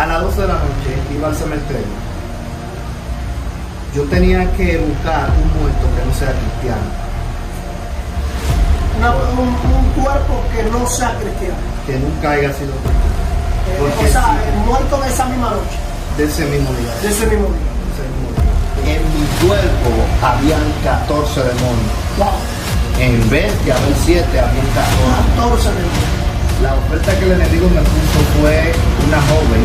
a las 12 de la noche iba al cementerio. Yo tenía que buscar un muerto que no sea cristiano. Un cuerpo que no sea cristiano. Que nunca haya sido o sea, el muerto de esa misma noche. De ese mismo día. De ese mismo día. En mi cuerpo habían 14 demonios. Wow. En vez de haber 7, habían 14 demonios. La oferta que el enemigo me puso fue una joven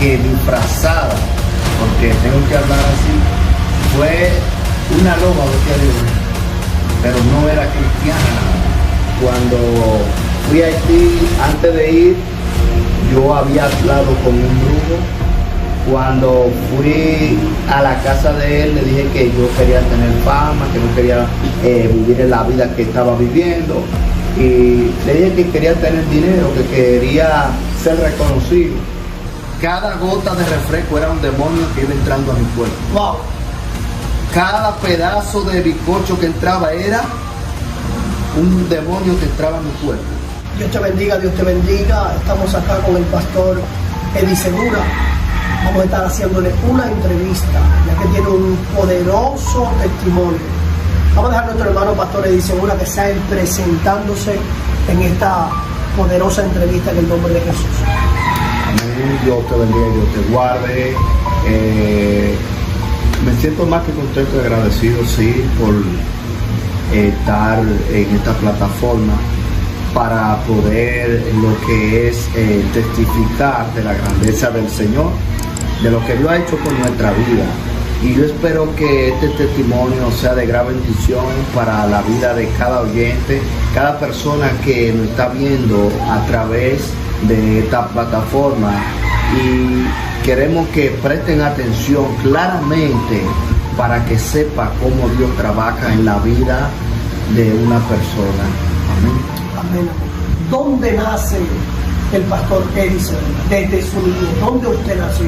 que disfrazada, porque tengo que hablar así, fue una loba, pero no era cristiana. Cuando fui a Haití, antes de ir, yo había hablado con un brujo. Cuando fui a la casa de él, le dije que yo quería tener fama, que no quería vivir en la vida que estaba viviendo. Y le dije que quería tener dinero, que quería ser reconocido. Cada gota de refresco era un demonio que iba entrando a mi cuerpo. Wow. Cada pedazo de bizcocho que entraba era un demonio que entraba a mi cuerpo. Dios te bendiga, Dios te bendiga. Estamos acá con el pastor Eddie Segura. Vamos a estar haciéndole una entrevista, ya que tiene un poderoso testimonio. Vamos a dejar a nuestro hermano pastor Eddie Segura que sea presentándose en esta poderosa entrevista en el nombre de Jesús. Amén. Dios te bendiga, Dios te guarde. Me siento más que contento y agradecido, sí, por estar en esta plataforma para poder lo que es testificar de la grandeza del Señor, de lo que Dios ha hecho por nuestra vida. Y yo espero que este testimonio sea de gran bendición para la vida de cada oyente, cada persona que nos está viendo a través de esta plataforma. Y queremos que presten atención claramente para que sepa cómo Dios trabaja en la vida de una persona. Amén. Amén. ¿Dónde nace el pastor Eddie Segura? Desde su niñez. ¿Dónde usted nació?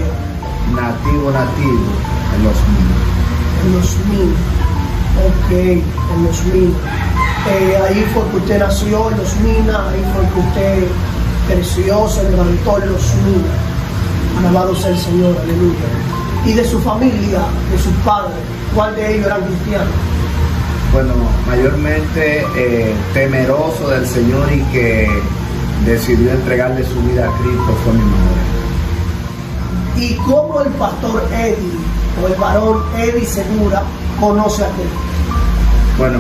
Nativo, en Los Minas. En Los Minas. Ok, en Los Minas. Ahí fue que usted nació en Los Minas, ahí fue que usted creció, se levantó en Los Minas. Alabado sea el Señor, aleluya. Y de su familia, de sus padres, ¿cuál de ellos eran cristianos? Bueno, mayormente temeroso del Señor y que decidió entregarle su vida a Cristo fue mi madre. ¿Y cómo el pastor Eddie o el varón Eddie Segura conoce a Cristo? Bueno,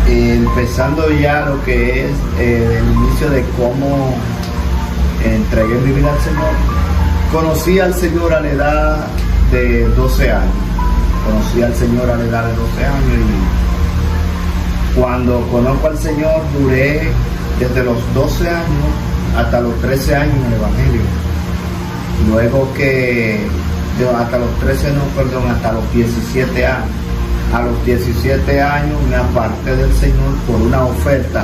empezando ya lo que es el inicio de cómo entregué mi vida al Señor, conocí al Señor a la edad de 12 años. Conocí al Señor a la edad de 12 años y cuando conozco al Señor duré desde los 12 años hasta los 13 años en el Evangelio. Luego que, hasta los 17 años. A los 17 años me aparté del Señor por una oferta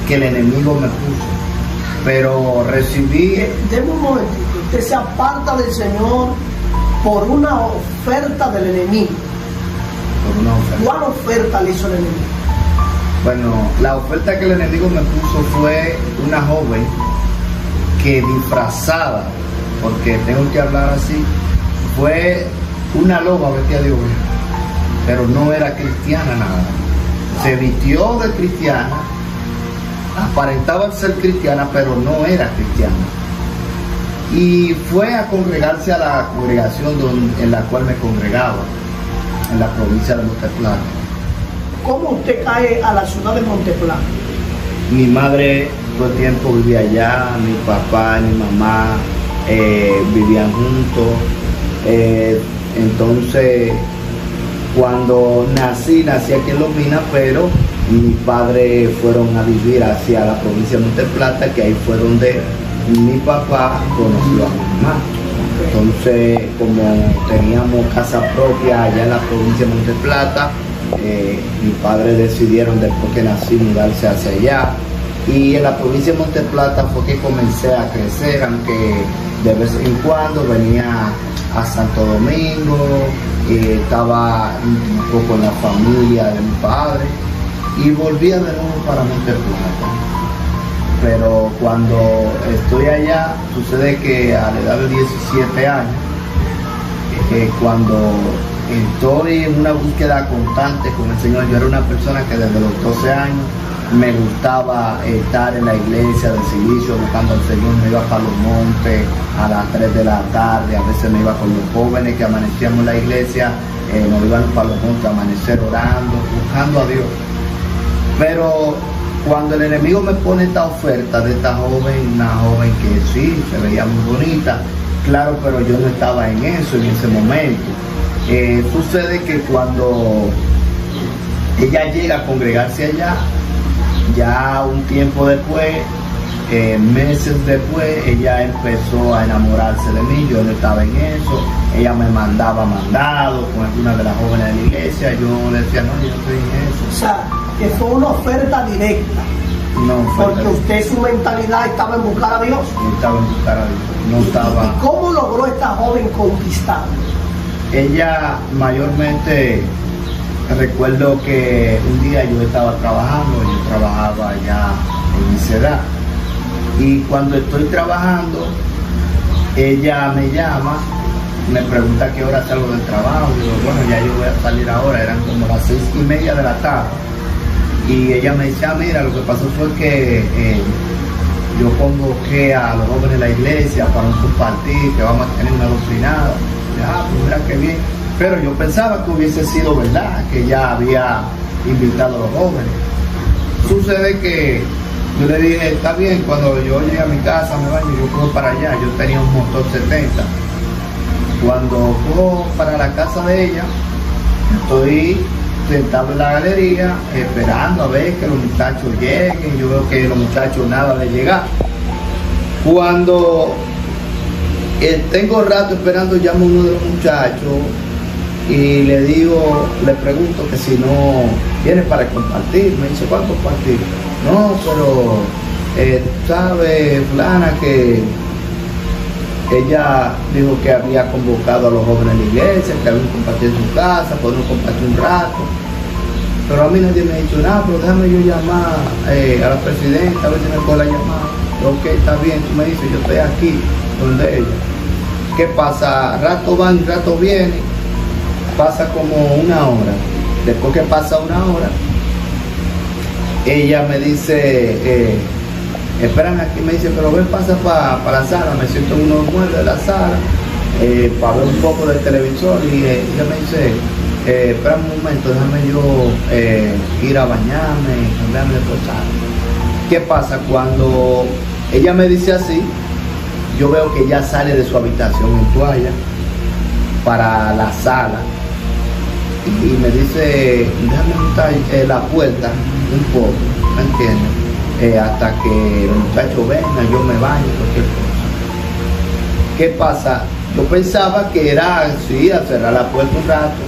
que el enemigo me puso. Pero recibí... Deme un momentito, usted se aparta del Señor por una oferta del enemigo. Por una oferta. ¿Cuál oferta le hizo el enemigo? Bueno, la oferta que el enemigo me puso fue una joven que disfrazada, porque tengo que hablar así, fue una loba vestida de oveja, pero no era cristiana nada. Se vistió de cristiana, aparentaba ser cristiana, pero no era cristiana. Y fue a congregarse a la congregación en la cual me congregaba, en la provincia de Monteplata. ¿Cómo usted cae a la ciudad de Monteplata? Mi madre todo el tiempo vivía allá, mi papá y mi mamá vivían juntos. Entonces, cuando nací aquí en Los Minas, pero mis padres fueron a vivir hacia la provincia de Monteplata, que ahí fue donde mi papá conoció a mi mamá. Entonces, como teníamos casa propia allá en la provincia de Monteplata, mis padres decidieron después que nací mudarse hacia allá. Y en la provincia de Monteplata fue que comencé a crecer, aunque de vez en cuando venía a Santo Domingo, estaba un poco en la familia de mi padre y volvía de nuevo para Monteplata. pero cuando estoy allá, sucede que a la edad de 17 años, cuando estoy en una búsqueda constante con el Señor, yo era una persona que desde los 12 años me gustaba estar en la iglesia de Silicio buscando al Señor. Me iba para los montes a las 3 de la tarde, a veces me iba con los jóvenes que amanecíamos en la iglesia, nos iban para los montes a amanecer orando, buscando a Dios. Pero cuando el enemigo me pone esta oferta de esta joven, una joven que sí, se veía muy bonita, claro, pero yo no estaba en eso en ese momento. Sucede que cuando ella llega a congregarse allá, ya un tiempo después, meses después, ella empezó a enamorarse de mí. Yo no estaba en eso. Ella me mandaba mandado con alguna de las jóvenes de la iglesia. Yo le decía, no, yo no estoy en eso. O sea, que fue una oferta directa. No, porque usted, su mentalidad estaba en buscar a Dios. No estaba en buscar a Dios. No estaba. ¿Y cómo logró esta joven conquistar? Ella mayormente, recuerdo que un día yo estaba trabajando, yo trabajaba allá en mi ciudad, y cuando estoy trabajando, ella me llama, me pregunta a qué hora salgo del trabajo. Digo, bueno, ya yo voy a salir ahora, eran como las 6:30 de la tarde, y ella me dice, mira, lo que pasó fue que yo convoqué a los jóvenes de la iglesia para un compartir, que vamos a tener una doctrinada. Pues mira qué bien. Pero yo pensaba que hubiese sido verdad, que ya había invitado a los jóvenes. Sucede que yo le dije, está bien, cuando yo llegue a mi casa, me baño, yo cojo para allá. Yo tenía un motor 70. Cuando cojo para la casa de ella, estoy sentado en la galería, esperando a ver que los muchachos lleguen. Yo veo que los muchachos nada de llegar. Cuando tengo rato esperando, llamo a uno de los muchachos y le pregunto que si no viene para compartir. Me dice, ¿cuál compartir? No, pero sabe fulana que ella dijo que había convocado a los jóvenes de la iglesia, que habían compartido en su casa, podemos compartir un rato. Pero a mí nadie me ha dicho nada, pero déjame yo llamar a la presidenta, a ver si me puede llamar. Ok, está bien, tú me dices, yo estoy aquí donde ella. ¿Qué pasa? Rato van, rato viene, pasa como una hora. Después que pasa una hora, ella me dice, espérame aquí, me dice, pero ven, pasa para la sala. Me siento en unos muebles de la sala para ver un poco del televisor, y ella me dice, espera un momento, déjame yo ir a bañarme y cambiarme de cosas. ¿Qué pasa? Cuando ella me dice así, yo veo que ella sale de su habitación en toalla para la sala y me dice, déjame montar la puerta un poco, ¿me entiendes? Hasta que los muchachos vengan, yo me baño, cualquier cosa. ¿Qué pasa? Yo pensaba que era así, a cerrar la puerta un rato,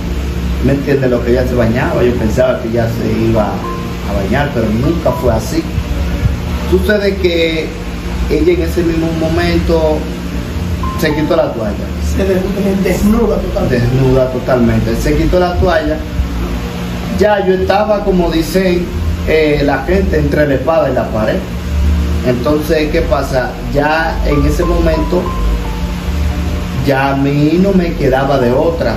¿me entiendes? Lo que ella se bañaba, yo pensaba que ella se iba a bañar, pero nunca fue así. Sucede que ella en ese mismo momento se quitó la toalla. Se desnuda totalmente. Desnuda totalmente. Se quitó la toalla. Ya yo estaba, como dicen la gente, entre la espada y la pared. Entonces, ¿qué pasa? Ya en ese momento, ya a mí no me quedaba de otra.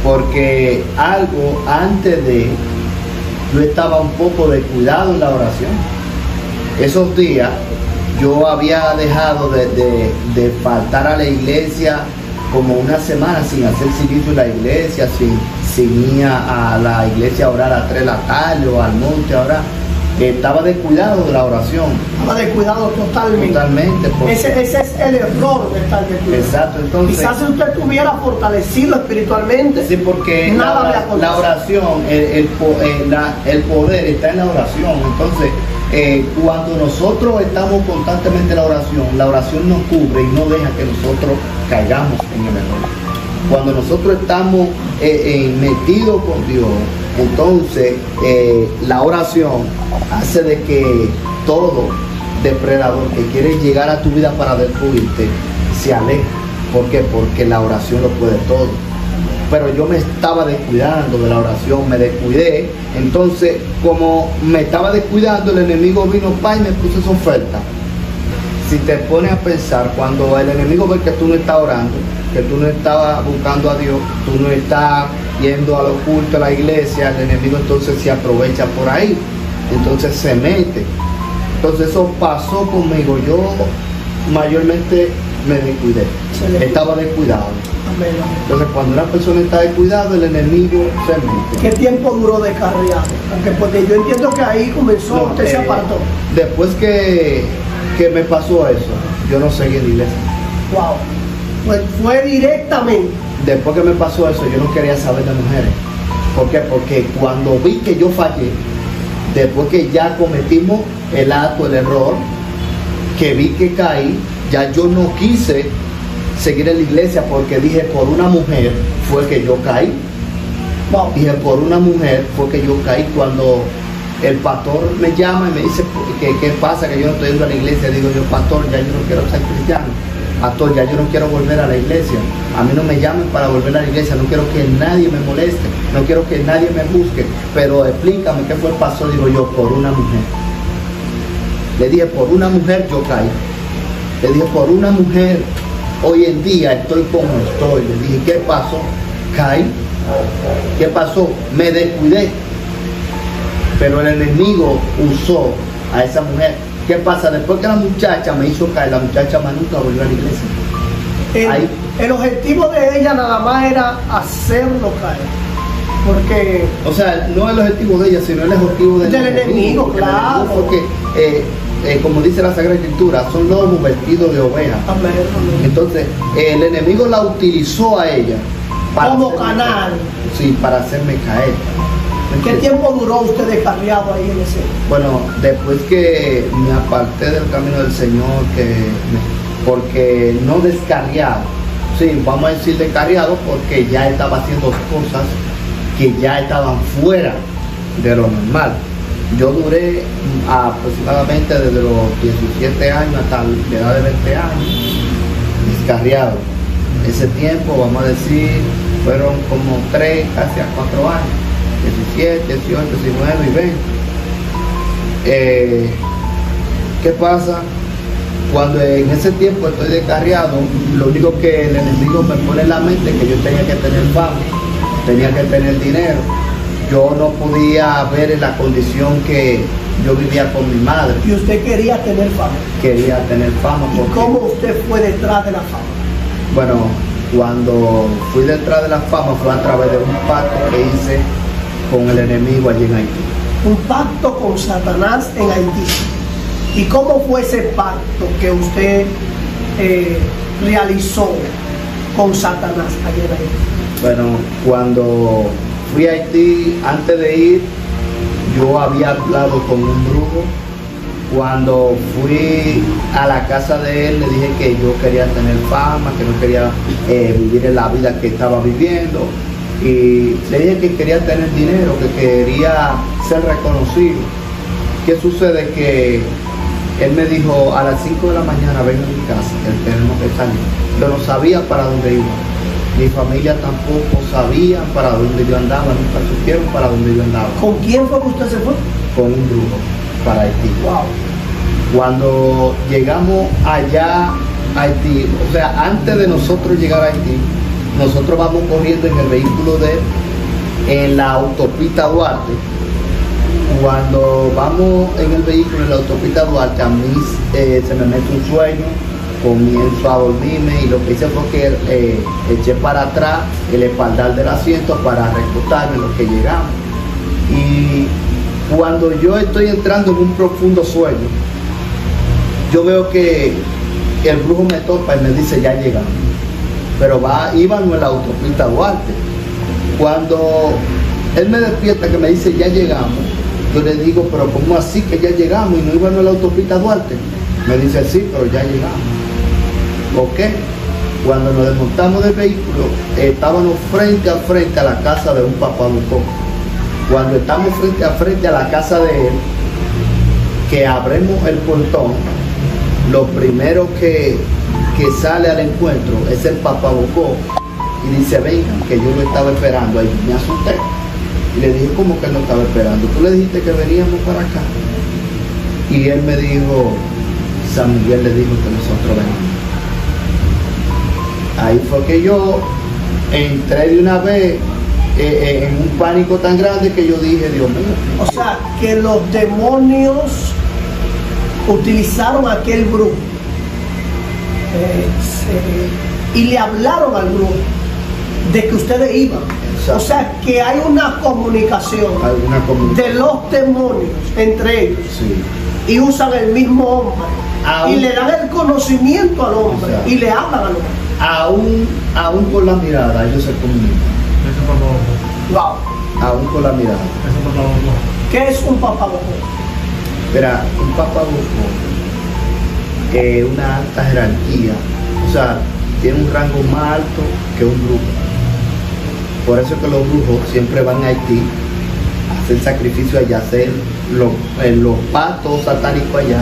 Porque algo antes de, yo estaba un poco descuidado en la oración. Esos días yo había dejado de faltar a la iglesia como una semana, sin hacer servicio en la iglesia, sin ir a la iglesia a orar a 3 de la tarde o al monte a orar. Estaba descuidado de la oración. Estaba descuidado totalmente. Totalmente. Ese es el error de estar descuidado. Exacto, entonces. Quizás si usted estuviera fortalecido espiritualmente. Sí, porque la oración, el poder está en la oración. Entonces, cuando nosotros estamos constantemente en la oración nos cubre y no deja que nosotros caigamos en el error. Cuando nosotros estamos metidos con Dios, entonces la oración hace de que todo depredador que quiere llegar a tu vida para destruirte se aleje. ¿Por qué? Porque la oración lo puede todo. pero yo me estaba descuidando de la oración, me descuidé. Entonces, como me estaba descuidando, el enemigo vino y me puso esa oferta. Si te pones a pensar, cuando el enemigo ve que tú no estás orando, que tú no estás buscando a Dios, tú no estás yendo a los cultos, a la iglesia, el enemigo entonces se aprovecha por ahí, entonces se mete. Entonces eso pasó conmigo, yo mayormente me descuidé, estaba descuidado. Amén. Entonces cuando una persona está descuidado, el enemigo se mete. ¿Qué tiempo duró descarriado? Porque yo entiendo que ahí comenzó, No, usted se apartó. Después que me pasó eso, yo no seguí en la iglesia. Wow. Pues fue directamente. Después que me pasó eso, yo no quería saber de mujeres. ¿Por qué? Porque cuando vi que yo fallé, después que ya cometimos el acto, el error, que vi que caí, ya yo no quise seguir en la iglesia porque dije, por una mujer fue que yo caí. Wow. Dije, por una mujer fue que yo caí. Cuando el pastor me llama y me dice, ¿qué pasa? Que yo no estoy yendo a la iglesia. Digo yo, pastor, ya yo no quiero ser cristiano. Pastor, ya yo no quiero volver a la iglesia. A mí no me llamen para volver a la iglesia. No quiero que nadie me moleste. No quiero que nadie me busque. Pero explícame qué fue el pastor. Digo yo, por una mujer. Le dije, por una mujer yo caí. Le dije, por una mujer hoy en día estoy como estoy. Le dije, ¿qué pasó? Caí. ¿Qué pasó? Me descuidé. Pero el enemigo usó a esa mujer. ¿Qué pasa? Después que la muchacha me hizo caer, la muchacha más nunca volvió a la iglesia. El objetivo de ella nada más era hacerlo caer. Porque... O sea, no el objetivo de ella, sino el objetivo del enemigo, claro. Porque, como dice la Sagrada Escritura, son lobos vestidos de oveja. Amén. Entonces, el enemigo la utilizó a ella. Como canal. Sí, para hacerme caer. ¿Qué tiempo duró usted descarriado ahí en ese? Bueno, después que me aparté del camino del Señor, porque no descarriado, sí, vamos a decir descarriado, porque ya estaba haciendo cosas que ya estaban fuera de lo normal. Yo duré aproximadamente desde los 17 años hasta la edad de 20 años descarriado. Ese tiempo, vamos a decir, fueron como 3, casi a 4 años. 17, 18, 19 y 20. ¿Qué pasa? Cuando en ese tiempo estoy descarriado, lo único que el enemigo me pone en la mente es que yo tenía que tener fama, tenía que tener dinero. Yo no podía ver en la condición que yo vivía con mi madre. ¿Y usted quería tener fama? Quería tener fama. ¿Y cómo usted fue detrás de la fama? Bueno, cuando fui detrás de la fama fue a través de un pacto que hice con el enemigo allí en Haití. Un pacto con Satanás en Haití. ¿Y cómo fue ese pacto que usted realizó con Satanás allí en Haití? Bueno, cuando fui a Haití, antes de ir, yo había hablado con un brujo. Cuando fui a la casa de él, le dije que yo quería tener fama, que no quería vivir en la vida que estaba viviendo. Y le dije que quería tener dinero, que quería ser reconocido. ¿Qué sucede? Que él me dijo, a las 5 de la mañana ven a mi casa, que tenemos que salir. Yo no sabía para dónde iba. Mi familia tampoco sabía para dónde yo andaba, nunca supieron para dónde yo andaba. ¿Con quién fue que usted se fue? Con un brujo para Haití. Wow. Cuando llegamos allá a Haití, o sea, antes de nosotros llegar a Haití, nosotros vamos corriendo en el vehículo de él, en la autopista Duarte. Cuando vamos en el vehículo en la autopista Duarte, a mí se me mete un sueño, comienzo a dormirme y lo que hice fue que eché para atrás el espaldar del asiento para recostarme en lo que llegamos. Y cuando yo estoy entrando en un profundo sueño, yo veo que el brujo me topa y me dice, ya llegamos. Pero íbamos en la autopista Duarte. Cuando él me despierta, que me dice, ya llegamos, yo le digo, pero ¿cómo así que ya llegamos y no íbamos en la autopista Duarte? Me dice, sí, pero ya llegamos. ¿Ok? Cuando nos desmontamos del vehículo, estábamos frente a frente a la casa de un papabucó. Cuando estamos frente a frente a la casa de él, que abrimos el portón, lo primero que sale al encuentro es el papabucó y dice, venga, que yo lo estaba esperando. Ahí me asusté y le dije, ¿cómo que él no estaba esperando? Tú le dijiste que veníamos para acá. Y él me dijo, San Miguel le dijo que nosotros venimos. Ahí fue que yo entré de una vez en un pánico tan grande que yo dije, Dios mío. O sea, que los demonios utilizaron a aquel brujo y le hablaron al brujo de que ustedes iban. Exacto. O sea, que hay una comunicación, de los demonios entre ellos. Sí. Y usan el mismo hombre y le dan el conocimiento al hombre, exacto, y le hablan al hombre. Aún con la mirada ellos se comunican. Wow. Aún con la mirada. ¿Qué es un papabocó? Mira, un papabocó es una alta jerarquía, o sea, tiene un rango más alto que un brujo. Por eso es que los brujos siempre van a Haití a hacer sacrificio allá, hacer los pactos satánicos allá,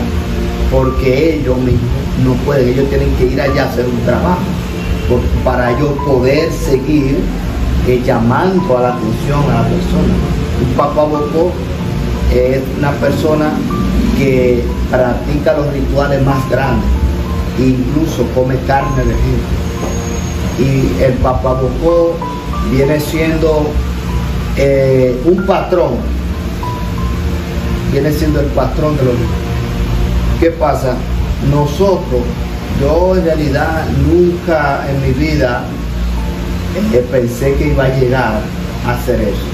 porque ellos mismos no pueden, ellos tienen que ir allá a hacer un trabajo para ellos poder seguir llamando a la atención a la persona. Un papabocó es una persona que practica los rituales más grandes, incluso come carne de gente. Y el papabocó viene siendo un patrón, viene siendo el patrón de los rituales. ¿Qué pasa? Nosotros, yo en realidad nunca en mi vida pensé que iba a llegar a hacer eso.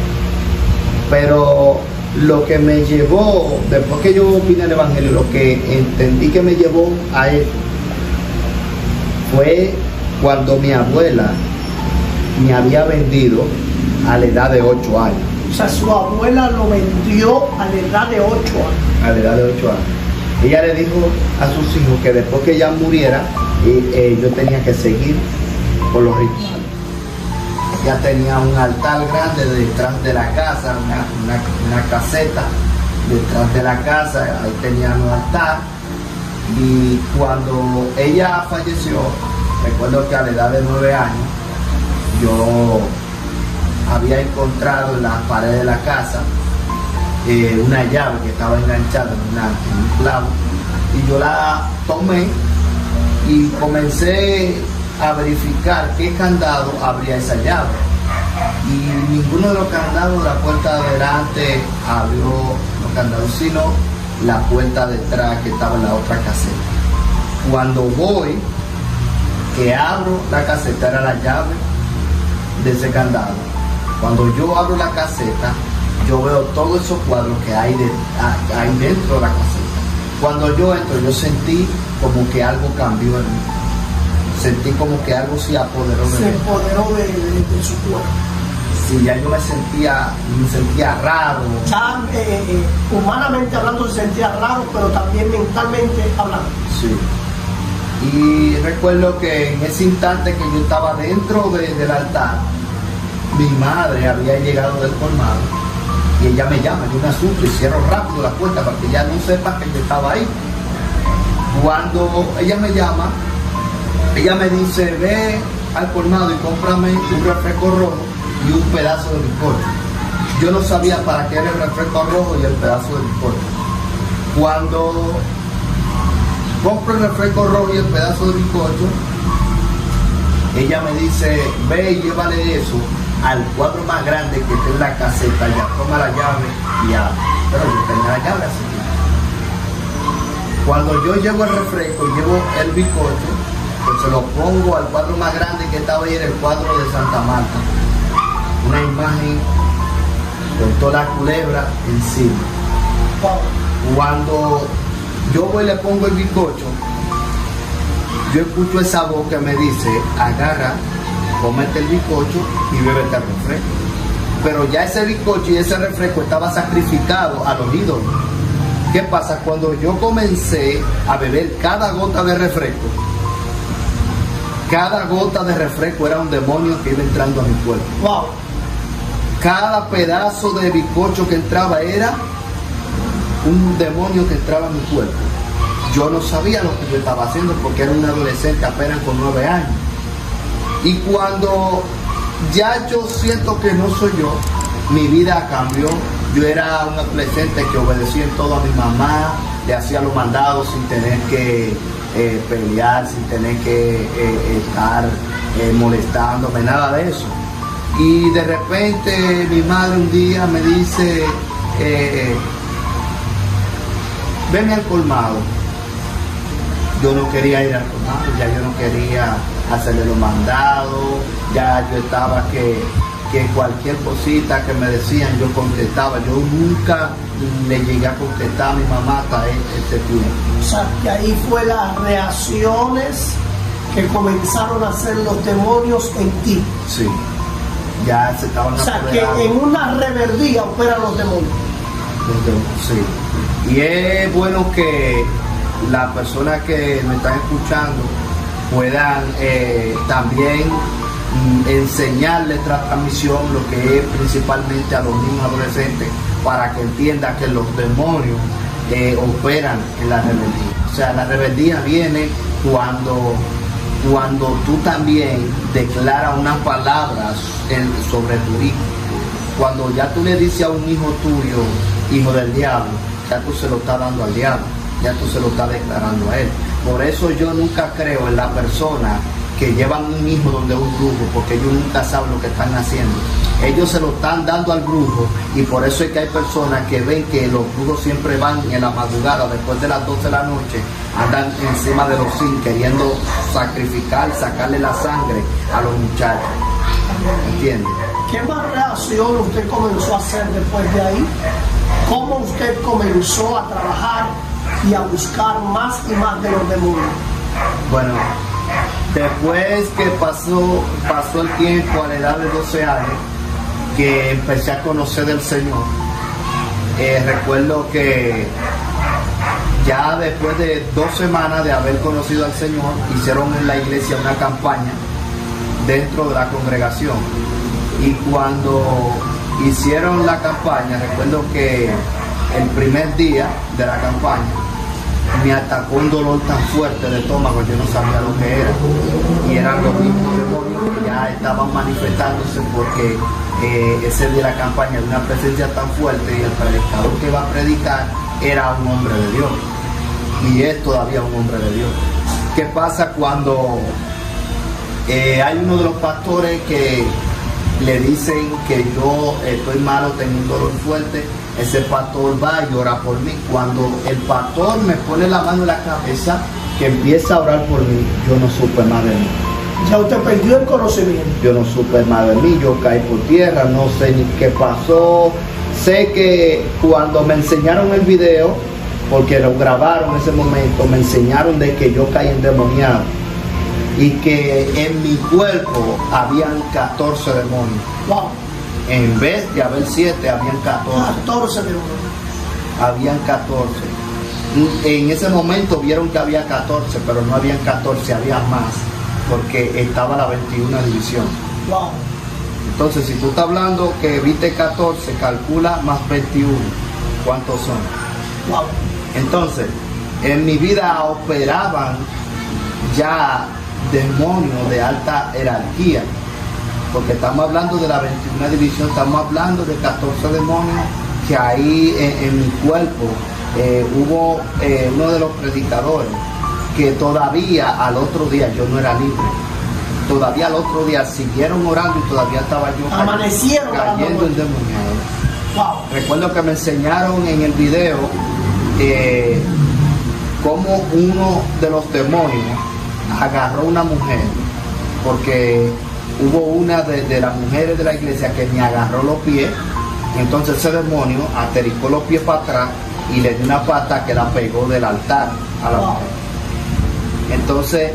Pero lo que me llevó, después que yo vine al Evangelio, lo que entendí que me llevó a eso fue cuando mi abuela me había vendido a la edad de 8 años. O sea, su abuela lo vendió a la edad de 8 años. A la edad de 8 años. Ella le dijo a sus hijos que después que ella muriera, yo tenía que seguir con los rituales. Ya tenía un altar grande detrás de la casa, una caseta detrás de la casa, ahí tenía un altar. Y cuando ella falleció, recuerdo que a la edad de 9 años, yo había encontrado en la pared de la casa una llave que estaba enganchada en un clavo, y yo la tomé y comencé a verificar qué candado abría esa llave, y ninguno de los candados de la puerta de delante abrió los candados, sino la puerta detrás que estaba en la otra caseta. Cuando voy, que abro la caseta, era la llave de ese candado. Cuando yo abro la caseta, yo veo todos esos cuadros que hay dentro de la caseta. Cuando yo entro, yo sentí como que algo cambió en mí. Sentí como que algo se apoderó de mí. Se apoderó de su cuerpo. Sí, ya yo me sentía raro. Ya humanamente hablando se sentía raro, pero también mentalmente hablando. Sí. Y recuerdo que en ese instante que yo estaba dentro del altar, mi madre había llegado del colmado y ella me llama, yo me asusto y cierro rápido la puerta para que ella no sepa que yo estaba ahí. Cuando ella me llama, ella me dice, ve al colmado y cómprame un refresco rojo y un pedazo de bizcocho. Yo no sabía para qué era el refresco rojo y el pedazo de bizcocho. Cuando compro el refresco rojo y el pedazo de bizcocho, ella me dice, ve y llévale eso al cuadro más grande que está en la caseta, ya toma la llave y abre. Pero yo tenía la llave así. Cuando yo llevo el refresco y llevo el bizcocho, pues se lo pongo al cuadro más grande que estaba ahí, en el cuadro de Santa Marta. Una imagen con toda la culebra encima. Cuando yo voy y le pongo el bizcocho, yo escucho esa voz que me dice, agarra, cómete el bizcocho y bébete el refresco. Pero ya ese bizcocho y ese refresco estaba sacrificado a los ídolos. ¿Qué pasa? Cuando yo comencé a beber cada gota de refresco, cada gota de refresco era un demonio que iba entrando a mi cuerpo. Wow. Cada pedazo de bizcocho que entraba era un demonio que entraba a mi cuerpo. Yo no sabía lo que yo estaba haciendo porque era un adolescente apenas con 9 años. Y cuando ya yo siento que no soy yo, mi vida cambió. Yo era un adolescente que obedecía en todo a mi mamá, le hacía los mandados sin tener que pelear, sin tener que estar molestándome, nada de eso. Y de repente mi madre un día me dice, veme al colmado. Yo no quería ir al colmado, ya yo no quería hacerle los mandados, ya yo estaba que cualquier cosita que me decían yo contestaba. Yo nunca le llegué a contestar a mi mamá hasta este tiempo. O sea, que ahí fue las reacciones que comenzaron a hacer los demonios en ti. Sí, ya se estaban apoderando. O sea, que en una rebeldía operan los demonios. Sí, y es bueno que las personas que me están escuchando puedan también enseñarle transmisión, lo que es principalmente a los niños adolescentes, para que entiendan que los demonios operan en la rebeldía. O sea, la rebeldía viene cuando tú también declaras unas palabras sobre tu hijo. Cuando ya tú le dices a un hijo tuyo, hijo del diablo, ya tú se lo estás dando al diablo, ya tú se lo estás declarando a él. Por eso yo nunca creo en la persona que llevan un hijo donde un brujo, porque ellos nunca saben lo que están haciendo. Ellos se lo están dando al brujo, y por eso es que hay personas que ven que los brujos siempre van en la madrugada, después de las 12 de la noche, andan encima de los zinc queriendo sacrificar, sacarle la sangre a los muchachos. ¿Entiendes? ¿Qué más reacción usted comenzó a hacer después de ahí? ¿Cómo usted comenzó a trabajar y a buscar más y más de los demonios? Bueno, después que pasó el tiempo, a la edad de 12 años, que empecé a conocer del Señor, recuerdo que ya después de 2 semanas de haber conocido al Señor, hicieron en la iglesia una campaña dentro de la congregación. Y cuando hicieron la campaña, recuerdo que el primer día de la campaña me atacó un dolor tan fuerte de estómago, yo no sabía lo que era. Y eran los mismos demonios que ya estaban manifestándose, porque ese día de la campaña era una presencia tan fuerte, y el predicador que iba a predicar era un hombre de Dios. Y es todavía un hombre de Dios. ¿Qué pasa cuando hay uno de los pastores que le dicen que yo estoy malo, tengo un dolor fuerte? Ese pastor va y ora por mí. Cuando el pastor me pone la mano en la cabeza, que empieza a orar por mí, yo no supe más de mí. Ya usted perdió el conocimiento. Yo no supe más de mí, yo caí por tierra, no sé ni qué pasó. Sé que cuando me enseñaron el video, porque lo grabaron en ese momento, me enseñaron de que yo caí endemoniado y que en mi cuerpo habían 14 demonios. Wow. En vez de haber 7, habían 14. 14 demonios. Habían 14. En ese momento vieron que había 14, pero no habían 14, había más, porque estaba la 21 división. Wow. Entonces, si tú estás hablando que viste 14, calcula más 21. ¿Cuántos son? Wow. Entonces, en mi vida operaban ya demonios de alta jerarquía, porque estamos hablando de la 21 división, estamos hablando de 14 demonios que ahí en mi cuerpo. Hubo uno de los predicadores que todavía al otro día yo no era libre. Todavía al otro día siguieron orando y todavía estaba yo cayendo endemoniado. Wow. Recuerdo que me enseñaron en el video cómo uno de los demonios agarró a una mujer, porque hubo una de las mujeres de la iglesia que me agarró los pies. Entonces ese demonio aterrizó los pies para atrás y le dio una pata que la pegó del altar a la mujer. Entonces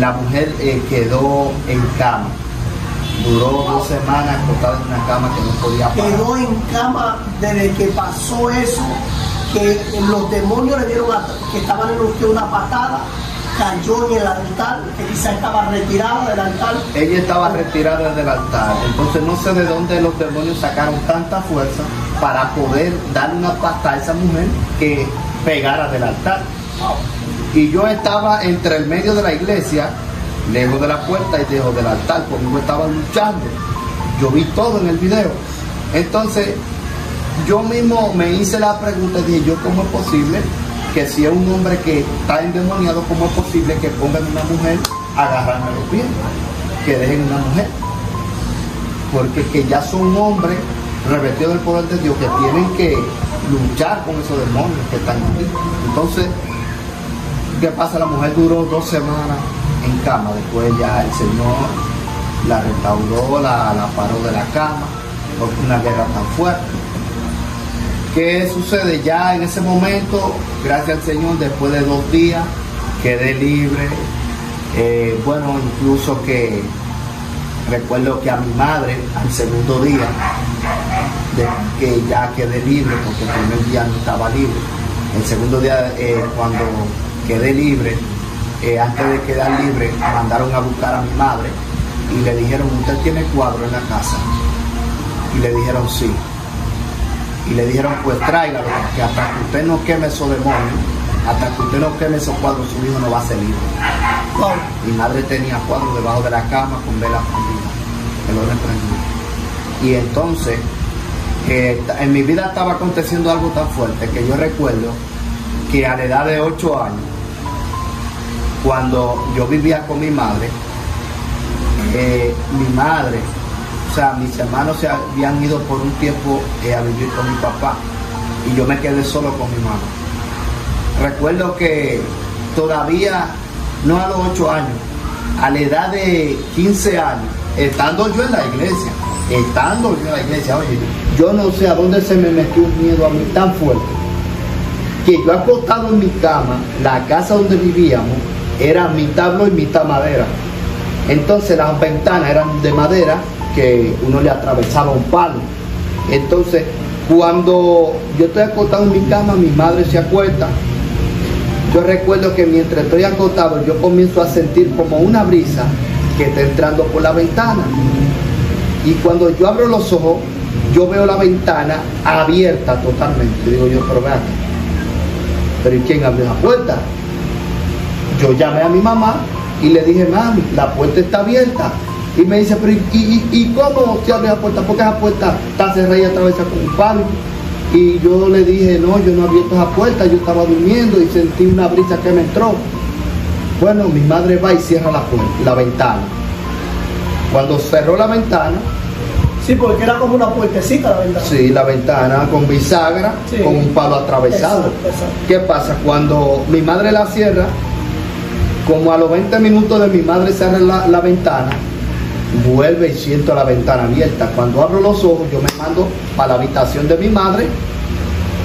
la mujer quedó en cama. Duró 2 semanas acostada en una cama que no podía parar. Quedó en cama desde que pasó eso, que los demonios le dieron que estaban en usted una patada, cayó en el altar, que quizá estaba retirada del altar. Ella estaba retirada del altar. Entonces no sé de dónde los demonios sacaron tanta fuerza para poder darle una patada a esa mujer que pegara del altar. Y yo estaba entre el medio de la iglesia lejos de la puerta y lejos del altar, conmigo estaban luchando. Yo vi todo en el video. Entonces, yo mismo me hice la pregunta y dije, ¿cómo es posible que si es un hombre que está endemoniado, cómo es posible que pongan una mujer a agarrarme los pies? Que dejen una mujer. Porque que ya son hombres revestidos del poder de Dios que tienen que luchar con esos demonios que están aquí. Entonces, ¿qué pasa? La mujer duró 2 semanas en cama. Después ya el Señor la restauró, la paró de la cama, porque una guerra tan fuerte. ¿Qué sucede? Ya en ese momento, gracias al Señor, después de 2 días, quedé libre. Bueno, incluso que recuerdo que a mi madre, al segundo día, de que ya quedé libre, porque el primer día no estaba libre. El segundo día, cuando quedé libre, antes de quedar libre, mandaron a buscar a mi madre y le dijeron, ¿usted tiene cuadro en la casa? Y le dijeron, sí. Y le dijeron, pues tráigalo, que hasta que usted no queme esos demonios, hasta que usted no queme esos cuadros, su hijo no va a ser libre. Wow. Mi madre tenía cuadros debajo de la cama con velas prendidas, que lo reprendió. Y entonces, en mi vida estaba aconteciendo algo tan fuerte que yo recuerdo que a la edad de 8 años, cuando yo vivía con mi madre, o sea, mis hermanos se habían ido por un tiempo a vivir con mi papá y yo me quedé solo con mi mamá. Recuerdo que todavía, no a los 8 años, a la edad de 15 años, estando yo en la iglesia, oye, yo no sé a dónde se me metió un miedo a mí tan fuerte, que yo acostado en mi cama, la casa donde vivíamos, era mitad blo y mitad madera. Entonces las ventanas eran de madera que uno le atravesaba un palo. Entonces, cuando yo estoy acostado en mi cama, mi madre se acuesta. Yo recuerdo que mientras estoy acostado, yo comienzo a sentir como una brisa que está entrando por la ventana. Y cuando yo abro los ojos, yo veo la ventana abierta totalmente. Digo yo, pero vean, ¿pero y quién abrió la puerta? Yo llamé a mi mamá y le dije, mami, la puerta está abierta. Y me dice, pero ¿y cómo se abre la puerta? Porque esa puerta está cerrada y atravesada con un palo. Y yo le dije, no, yo no he abierto esa puerta, yo estaba durmiendo y sentí una brisa que me entró. Bueno, mi madre va y cierra la puerta, la ventana. Cuando cerró la ventana... Sí, porque era como una puertecita la ventana. Sí, la ventana con bisagra, sí, con un palo atravesado. Exacto. ¿Qué pasa? Cuando mi madre la cierra, como a los 20 minutos de mi madre cerrar la ventana, vuelve y siento la ventana abierta. Cuando abro los ojos, yo me mando para la habitación de mi madre,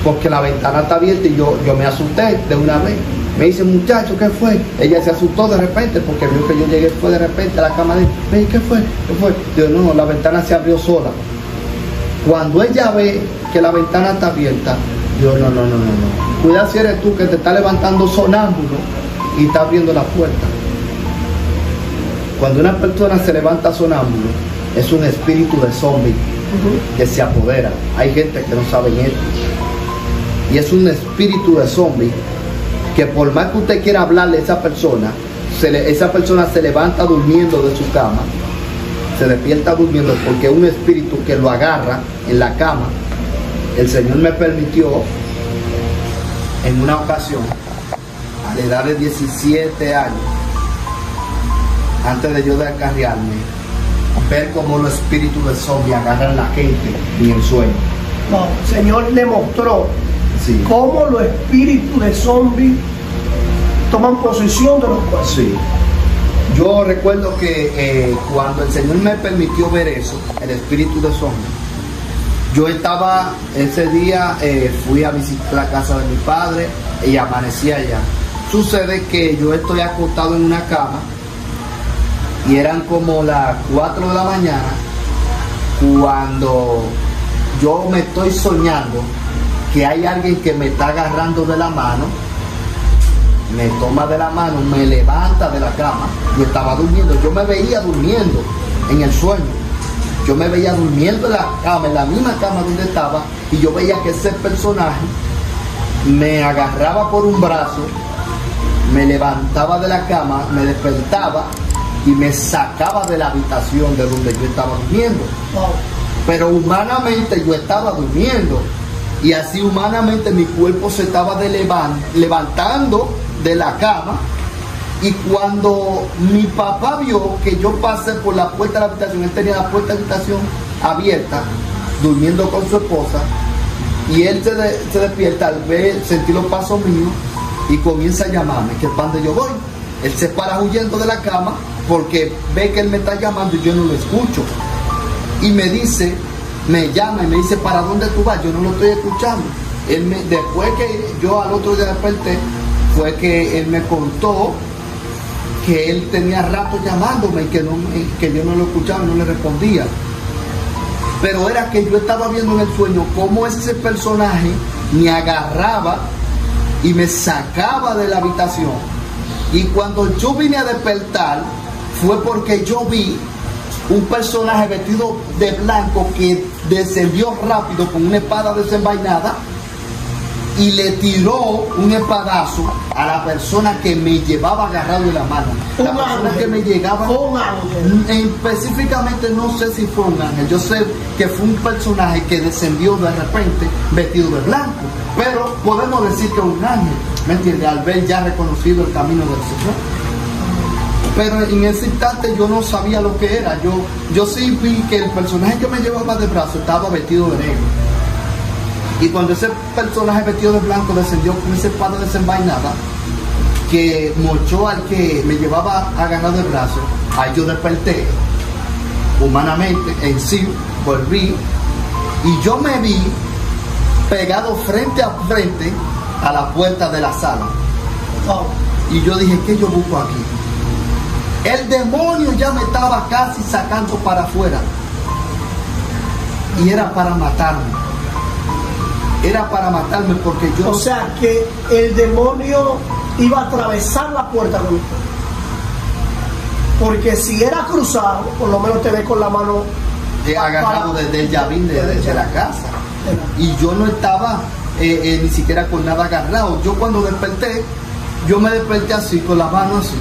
porque la ventana está abierta y yo me asusté de una vez. Me dice, muchacho, ¿qué fue? Ella se asustó de repente porque vio que yo llegué, fue de repente a la cama de él. ¿Qué fue? ¿Qué fue? Digo, no, la ventana se abrió sola. Cuando ella ve que la ventana está abierta, yo, no. Cuidado si eres tú que te está levantando sonámbulo y está abriendo la puerta. Cuando una persona se levanta sonámbulo, es un espíritu de zombie que se apodera. Hay gente que no sabe esto. Y es un espíritu de zombie que por más que usted quiera hablarle a esa persona se levanta durmiendo de su cama, se despierta durmiendo porque es un espíritu que lo agarra en la cama. El Señor me permitió en una ocasión, a la edad de 17 años, antes de yo descarriarme, ver cómo los espíritus de zombie agarran a la gente en el sueño. No, el Señor le mostró, sí, cómo los espíritus de zombie toman posesión de los cuerpos. Sí. Yo recuerdo que cuando el Señor me permitió ver eso, el espíritu de zombie, yo estaba, ese día fui a visitar la casa de mi padre y amanecí allá. Sucede que yo estoy acostado en una cama y eran como las 4 de la mañana cuando yo me estoy soñando que hay alguien que me está agarrando de la mano, me toma de la mano, me levanta de la cama. Yo estaba durmiendo, yo me veía durmiendo en el sueño, yo me veía durmiendo en la cama, en la misma cama donde estaba, y yo veía que ese personaje me agarraba por un brazo, me levantaba de la cama, me despertaba y me sacaba de la habitación de donde yo estaba durmiendo. Wow. Pero humanamente yo estaba durmiendo, y así humanamente mi cuerpo se estaba levantando de la cama. Y cuando mi papá vio que yo pasé por la puerta de la habitación, él tenía la puerta de la habitación abierta, durmiendo con su esposa, y él se despierta al ver, sentir los pasos míos, y comienza a llamarme, que es para donde yo voy. Él se para huyendo de la cama porque ve que él me está llamando y yo no lo escucho. Y me dice, me llama y me dice, ¿para dónde tú vas? Yo no lo estoy escuchando. Después que yo al otro día desperté, fue que él me contó que él tenía rato llamándome y que yo no lo escuchaba, no le respondía. Pero era que yo estaba viendo en el sueño cómo ese personaje me agarraba y me sacaba de la habitación. Y cuando yo vine a despertar, fue porque yo vi un personaje vestido de blanco que descendió rápido con una espada desenvainada y le tiró un espadazo a la persona que me llevaba agarrado de la mano. La persona que me llegaba, un ángel. Específicamente no sé si fue un ángel, yo sé que fue un personaje que descendió de repente vestido de blanco, pero podemos decir que un ángel, ¿me entiendes? Al ver ya reconocido el camino del Señor. Pero en ese instante yo no sabía lo que era. Yo sí vi que el personaje que me llevaba de brazo estaba vestido de negro. Y cuando ese personaje vestido de blanco descendió con esa espada desenvainada, que mochó al que me llevaba agarrado de brazo, ahí yo desperté humanamente, en sí, volví, y yo me vi pegado frente a frente a la puerta de la sala. Y yo dije, ¿qué yo busco aquí? El demonio ya me estaba casi sacando para afuera. Y era para matarme. Era para matarme porque yo... O sea que el demonio iba a atravesar la puerta con usted. Porque si era cruzado, por lo menos te ve con la mano agarrado desde el llavín de la casa. Y yo no estaba ni siquiera con nada agarrado. Yo cuando desperté, yo me desperté así, con la mano así.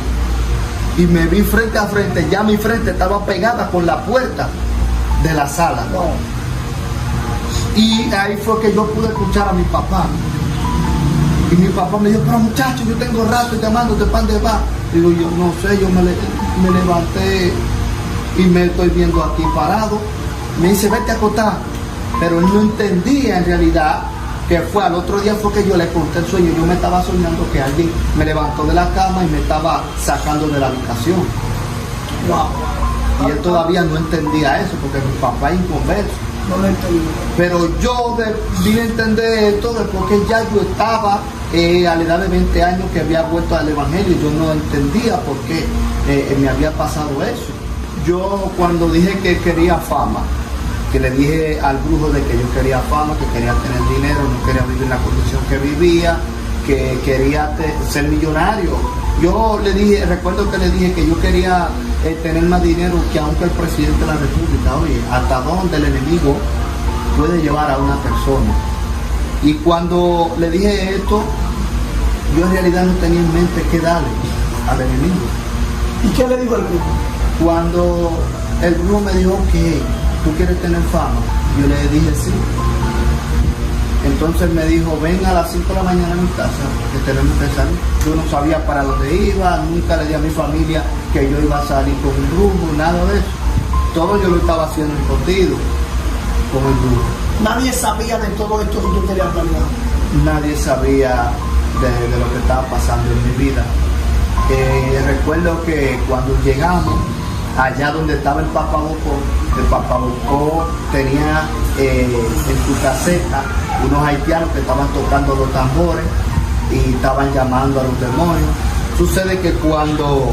Y me vi frente a frente, ya mi frente estaba pegada con la puerta de la sala. Wow. Y ahí fue que yo pude escuchar a mi papá. Y mi papá me dijo, pero muchacho, yo tengo rato llamándote, ¿para dónde vas? Digo, yo no sé, yo me levanté y me estoy viendo aquí parado. Me dice, vete a acostar. Pero él no entendía en realidad que fue al otro día fue que yo le conté el sueño. Yo me estaba soñando que alguien me levantó de la cama y me estaba sacando de la habitación. Wow. Y él todavía no entendía eso porque mi papá es inconverso. No lo entendí. Pero yo vine a entender esto después que ya yo estaba a la edad de 20 años que había vuelto al Evangelio. Yo no entendía por qué me había pasado eso. Yo cuando dije que quería fama, que le dije al brujo de que yo quería fama, que quería tener dinero, no quería vivir en la condición que vivía, que quería ser millonario. Yo le dije, recuerdo que le dije que yo quería tener más dinero que aunque el presidente de la República. Oye, hasta dónde el enemigo puede llevar a una persona. Y cuando le dije esto, yo en realidad no tenía en mente qué darle al enemigo. ¿Y qué le dijo el brujo? Cuando el brujo me dijo que tú quieres tener fama, yo le dije sí. Entonces me dijo, ven a las 5 de la mañana a mi casa, que tenemos que salir. Yo no sabía para dónde iba, nunca le dije a mi familia que yo iba a salir con un brujo, nada de eso. Todo yo lo estaba haciendo escondido con el brujo. Nadie sabía de todo esto que tú tenías planeado. Nadie sabía de lo que estaba pasando en mi vida. Recuerdo que cuando llegamos allá donde estaba el Papa Bocó tenía en su caseta unos haitianos que estaban tocando los tambores y estaban llamando a los demonios. Sucede que cuando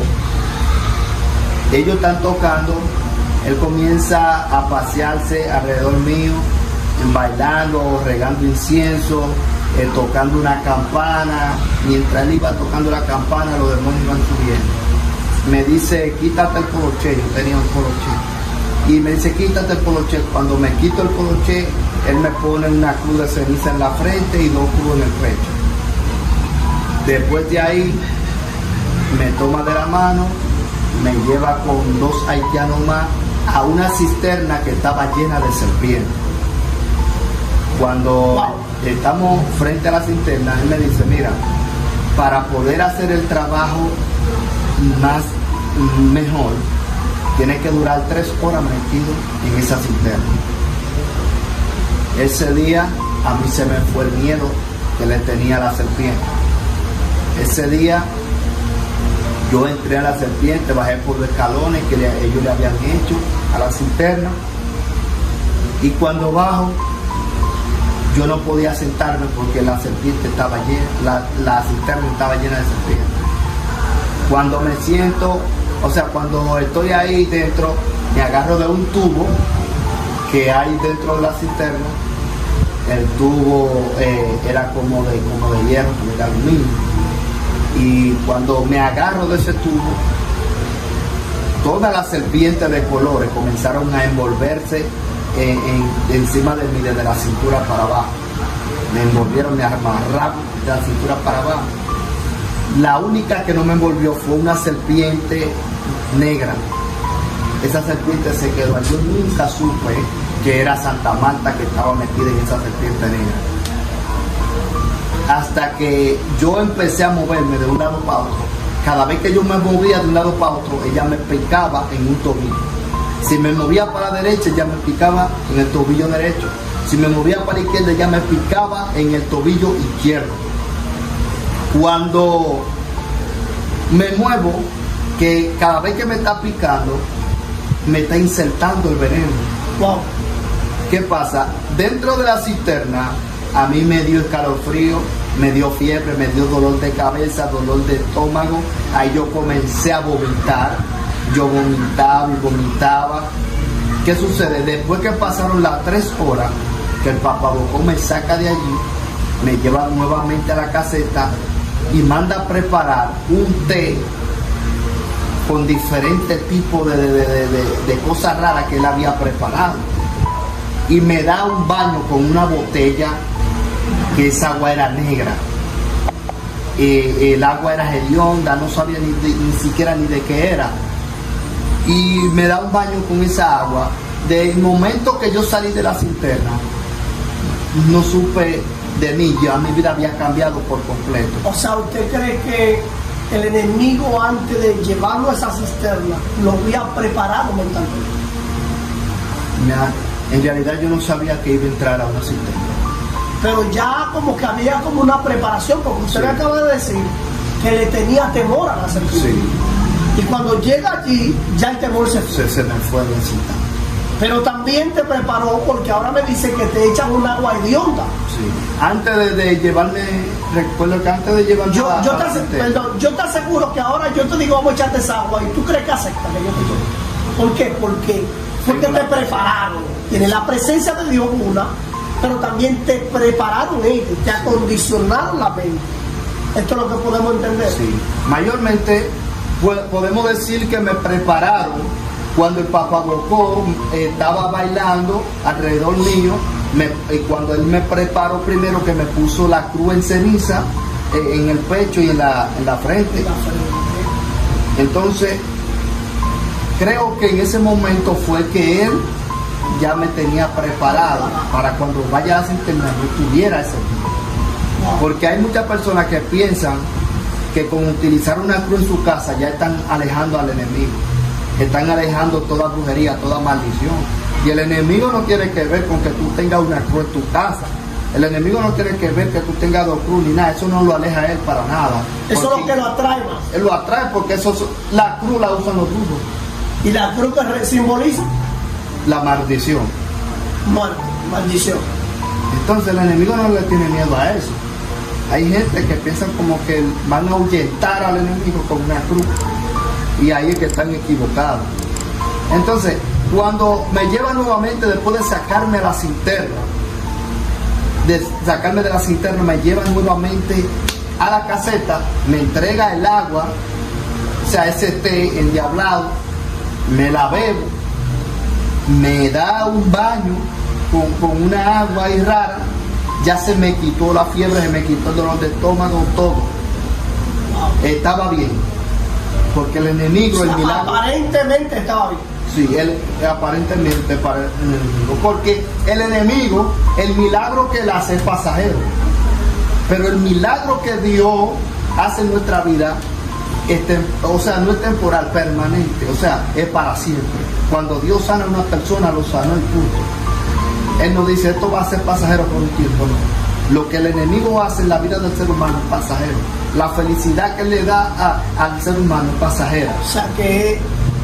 ellos están tocando, él comienza a pasearse alrededor mío, bailando, regando incienso, tocando una campana. Mientras él iba tocando la campana, los demonios iban subiendo. Me dice, quítate el poloché. Yo tenía un poloché. Y me dice, quítate el poloché. Cuando me quito el poloché, él me pone una cruz de ceniza en la frente y 2 cruces en el pecho. Después de ahí, me toma de la mano me lleva con 2 haitianos más a una cisterna que estaba llena de serpientes. Cuando estamos frente a la cisterna, él me dice, mira, para poder hacer el trabajo mejor, tienes que durar 3 horas metido en esa cisterna. Ese día a mí se me fue el miedo que le tenía a la serpiente. Ese día yo entré a la serpiente, bajé por los escalones que ellos le habían hecho a la cisterna, y cuando bajo yo no podía sentarme porque la serpiente estaba llena, la cisterna estaba llena de serpientes. Cuando me siento, o sea, cuando estoy ahí dentro, me agarro de un tubo que hay dentro de la cisterna. El tubo era como de hierro, como de aluminio. Y cuando me agarro de ese tubo, todas las serpientes de colores comenzaron a envolverse encima de mí, desde la cintura para abajo. Me envolvieron, me amarraron de la cintura para abajo. La única que no me envolvió fue una serpiente negra. Esa serpiente se quedó allí. Yo nunca supe que era Santa Marta que estaba metida en esa serpiente negra. Hasta que yo empecé a moverme de un lado para otro. Cada vez que yo me movía de un lado para otro, ella me picaba en un tobillo. Si me movía para la derecha, ella me picaba en el tobillo derecho. Si me movía para la izquierda, ella me picaba en el tobillo izquierdo. Cuando me muevo, que cada vez que me está picando, me está insertando el veneno. Wow. ¿Qué pasa? Dentro de la cisterna, a mí me dio escalofrío, me dio fiebre, me dio dolor de cabeza, dolor de estómago. Ahí yo comencé a vomitar. Yo vomitaba y vomitaba. ¿Qué sucede? Después que pasaron las 3 horas, que el papabocó me saca de allí, me lleva nuevamente a la caseta y manda a preparar un té con diferentes tipos de cosas raras que él había preparado. Y me da un baño con una botella, que esa agua era negra. El agua era hedionda, no sabía ni siquiera ni de qué era. Y me da un baño con esa agua. Del momento que yo salí de la cisterna, no supe de mí, ya mi vida había cambiado por completo. O sea, ¿usted cree que el enemigo, antes de llevarlo a esa cisterna, lo había preparado mentalmente? En realidad yo no sabía que iba a entrar a una cisterna. Pero ya como que había como una preparación, porque usted me acaba de decir que le tenía temor a la serpiente. Sí. Y cuando llega allí, ya el temor se fue. Se me fue de encima. Pero también te preparó, porque ahora me dice que te echan un agua hedionda. Sí. Antes de llevarme, recuerdo que antes de llevarme yo te aseguro que ahora yo te digo, vamos a echarte esa agua, y tú crees que aceptas que yo te lleve. ¿Por qué? Porque te prepararon. Tienes la presencia de Dios una, pero también te prepararon ellos, te acondicionaron la mente. Esto es lo que podemos entender. Sí. Mayormente podemos decir que me prepararon cuando el papabocó estaba bailando alrededor mío. Cuando él me preparó primero, que me puso la cruz en ceniza en el pecho y en la frente. Entonces creo que en ese momento fue que él ya me tenía preparado para cuando vaya a la cisterna no tuviera ese miedo. Porque hay muchas personas que piensan que con utilizar una cruz en su casa ya están alejando al enemigo, están alejando toda brujería, toda maldición. Y el enemigo no tiene que ver con que tú tengas una cruz en tu casa. El enemigo no tiene que ver que tú tengas 2 cruces ni nada. Eso no lo aleja a él para nada. Eso es lo que lo atrae más. Él lo atrae porque la cruz la usan los brujos. ¿Y la cruz que simboliza? La maldición. Muerte, maldición. Entonces el enemigo no le tiene miedo a eso. Hay gente que piensa como que van a ahuyentar al enemigo con una cruz. Y ahí es que están equivocados. Entonces, cuando me lleva nuevamente, después de sacarme a la cisterna, me lleva nuevamente a la caseta, me entrega el agua, o sea, ese té endiablado, me la bebo, me da un baño con una agua ahí rara, ya se me quitó la fiebre, se me quitó el dolor de estómago, todo. Estaba bien. Porque el enemigo, el milagro... Aparentemente estaba bien. Sí, él aparentemente para el enemigo. Porque el enemigo, el milagro que él hace es pasajero. Pero el milagro que Dios hace en nuestra vida, o sea, no es temporal, permanente. O sea, es para siempre. Cuando Dios sana a una persona, lo sanó y punto. Él no dice, esto va a ser pasajero por un tiempo, no. Lo que el enemigo hace en la vida del ser humano es pasajero. La felicidad que le da al ser humano es pasajera. O sea, que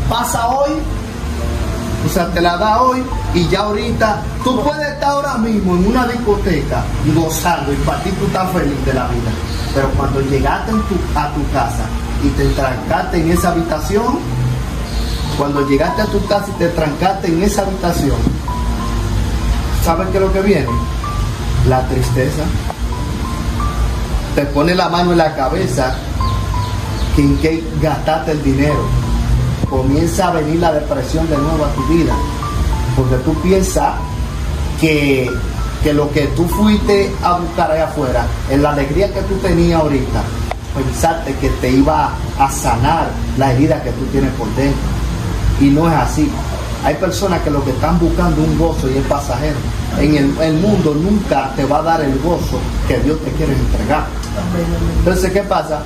pasa hoy. O sea, te la da hoy y ya ahorita tú puedes estar ahora mismo en una discoteca gozando y para ti tú estás feliz de la vida. Pero cuando llegaste a tu casa y te trancaste en esa habitación, cuando llegaste a tu casa y te trancaste en esa habitación, ¿sabes qué es lo que viene? La tristeza. Te pone la mano en la cabeza que en qué gastaste el dinero. Comienza a venir la depresión de nuevo a tu vida, porque tú piensas que lo que tú fuiste a buscar allá afuera, en la alegría que tú tenías ahorita, pensaste que te iba a sanar la herida que tú tienes por dentro, y no es así. Hay personas que lo que están buscando un gozo y es pasajero. En el mundo nunca te va a dar el gozo que Dios te quiere entregar. Entonces, ¿qué pasa?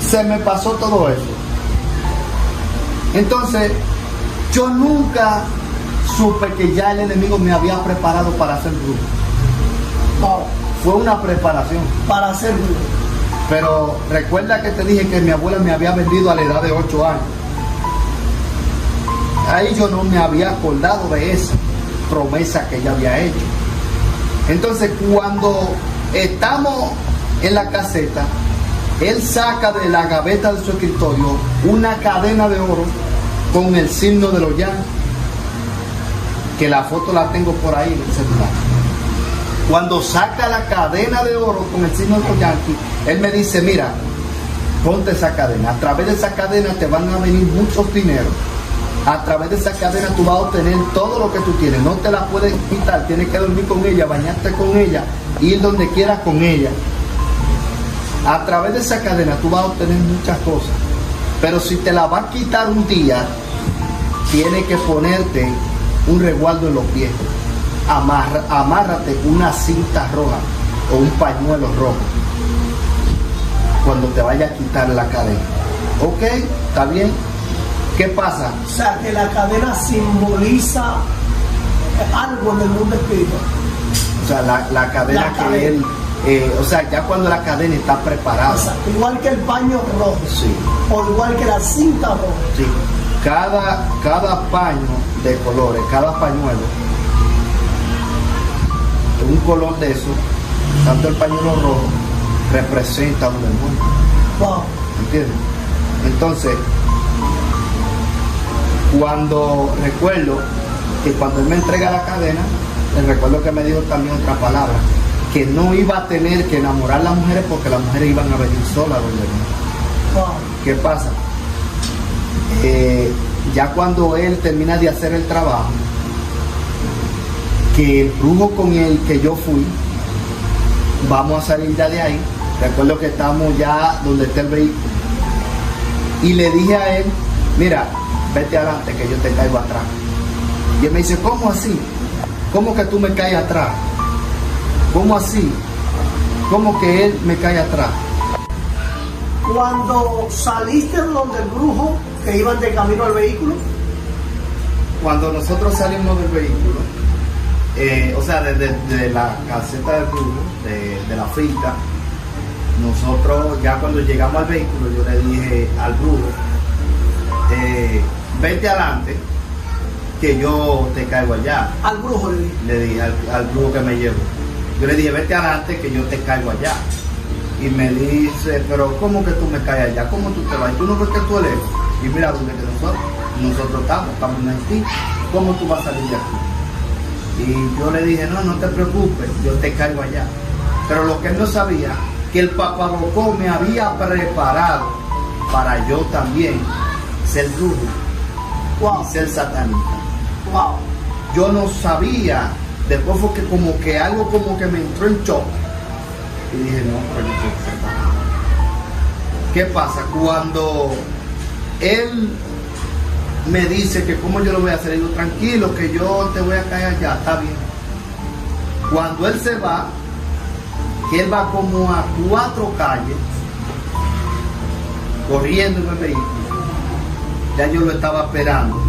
Se me pasó todo eso. Entonces, yo nunca supe que ya el enemigo me había preparado para ser brujo. No. Fue una preparación. Para ser brujo. Pero recuerda que te dije que mi abuela me había vendido a la edad de 8 años. Ahí yo no me había acordado de esa promesa que ella había hecho. Entonces, cuando estamos en la caseta, él saca de la gaveta de su escritorio una cadena de oro con el signo de los Yankees, que la foto la tengo por ahí en el celular. Cuando saca la cadena de oro con el signo de los Yankees, él me dice, mira, ponte esa cadena. A través de esa cadena te van a venir muchos dineros. A través de esa cadena tú vas a obtener todo lo que tú tienes. No te la puedes quitar. Tienes que dormir con ella, bañarte con ella, ir donde quieras con ella. A través de esa cadena tú vas a obtener muchas cosas. Pero si te la vas a quitar un día, tienes que ponerte un resguardo en los pies. Amárrate una cinta roja o un pañuelo rojo cuando te vaya a quitar la cadena. ¿Ok? ¿Está bien? ¿Qué pasa? O sea, que la cadena simboliza algo en el mundo espiritual. O sea, la cadena que él... o sea, ya cuando la cadena está preparada. O sea, igual que el paño rojo. Sí. O igual que la cinta roja. Sí. Cada paño de colores, cada pañuelo, un color de eso, tanto el pañuelo rojo, representa un demonio. Wow. ¿Entiendes? Entonces, cuando recuerdo que cuando él me entrega la cadena, le recuerdo que me dijo también otra palabra, que no iba a tener que enamorar a las mujeres porque las mujeres iban a venir solas donde mí. Wow. ¿Qué pasa? Ya cuando él termina de hacer el trabajo, que el brujo con el que yo fui, vamos a salir ya de ahí. Recuerdo que estamos ya donde está el vehículo. Y le dije a él, mira, vete adelante que yo te caigo atrás. Y él me dice, ¿cómo así? ¿Cómo que tú me caes atrás? ¿Cómo así? ¿Cómo que él me cae atrás? Cuando saliste de donde el brujo, que iban de camino al vehículo. Cuando nosotros salimos del vehículo, o sea, de la caseta del brujo, de la finca, nosotros ya cuando llegamos al vehículo, yo le dije al brujo, vete adelante, que yo te caigo allá. Al brujo le dije. Le dije al brujo que me llevó. Yo le dije, vete adelante, que yo te caigo allá. Y me dice, pero ¿cómo que tú me caes allá? ¿Cómo tú te vas? ¿Tú no ves que tú eres? Y mira dónde que nosotros estamos en Haití. ¿Cómo tú vas a salir de aquí? Y yo le dije, no te preocupes, yo te caigo allá. Pero lo que él no sabía, que el Papá Bocó me había preparado para yo también ser brujo. Wow. Y ser satánica. Wow. Yo no sabía, después fue que como que algo como que me entró en shock. Y dije, no, pero yo soy satánico. ¿Qué pasa? Cuando él me dice que cómo yo lo voy a hacer. Y yo, tranquilo, que yo te voy a caer allá, está bien. Cuando él se va, que él va como a 4 calles, corriendo en el vehículo, ya yo lo estaba esperando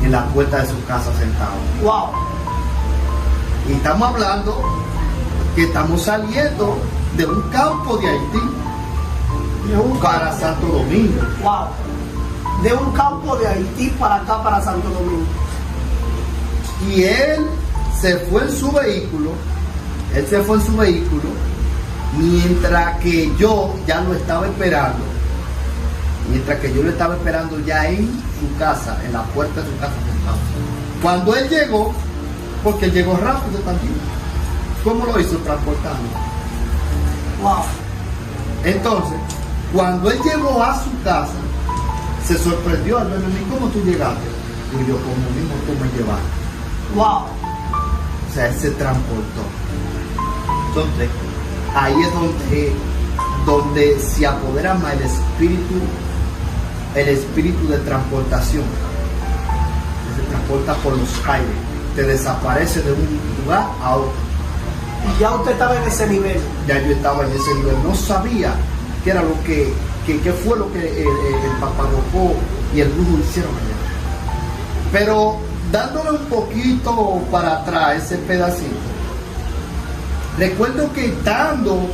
en la puerta de su casa sentado. Wow. Y estamos hablando que estamos saliendo de un campo de Haití para Santo Domingo. Wow. De un campo de Haití para acá, para Santo Domingo. Y él se fue en su vehículo, mientras que yo ya lo estaba esperando. Mientras que yo lo estaba esperando ya en su casa, en la puerta de su casa. Cuando él llegó, porque él llegó rápido también, ¿cómo lo hizo? Transportando. Wow. Entonces, cuando él llegó a su casa, se sorprendió al verme a mí, ¿cómo tú llegaste? Y yo, como mismo tú me llevaste. Wow. O sea, él se transportó. Entonces, ahí es donde se apodera más el espíritu de transportación. Se transporta por los aires, te desaparece de un lugar a otro. Y ya usted estaba en ese nivel. Ya yo estaba en ese nivel, no sabía qué era lo que fue lo que el Papá Bocó y el brujo hicieron allá. Pero dándole un poquito para atrás ese pedacito, recuerdo que estando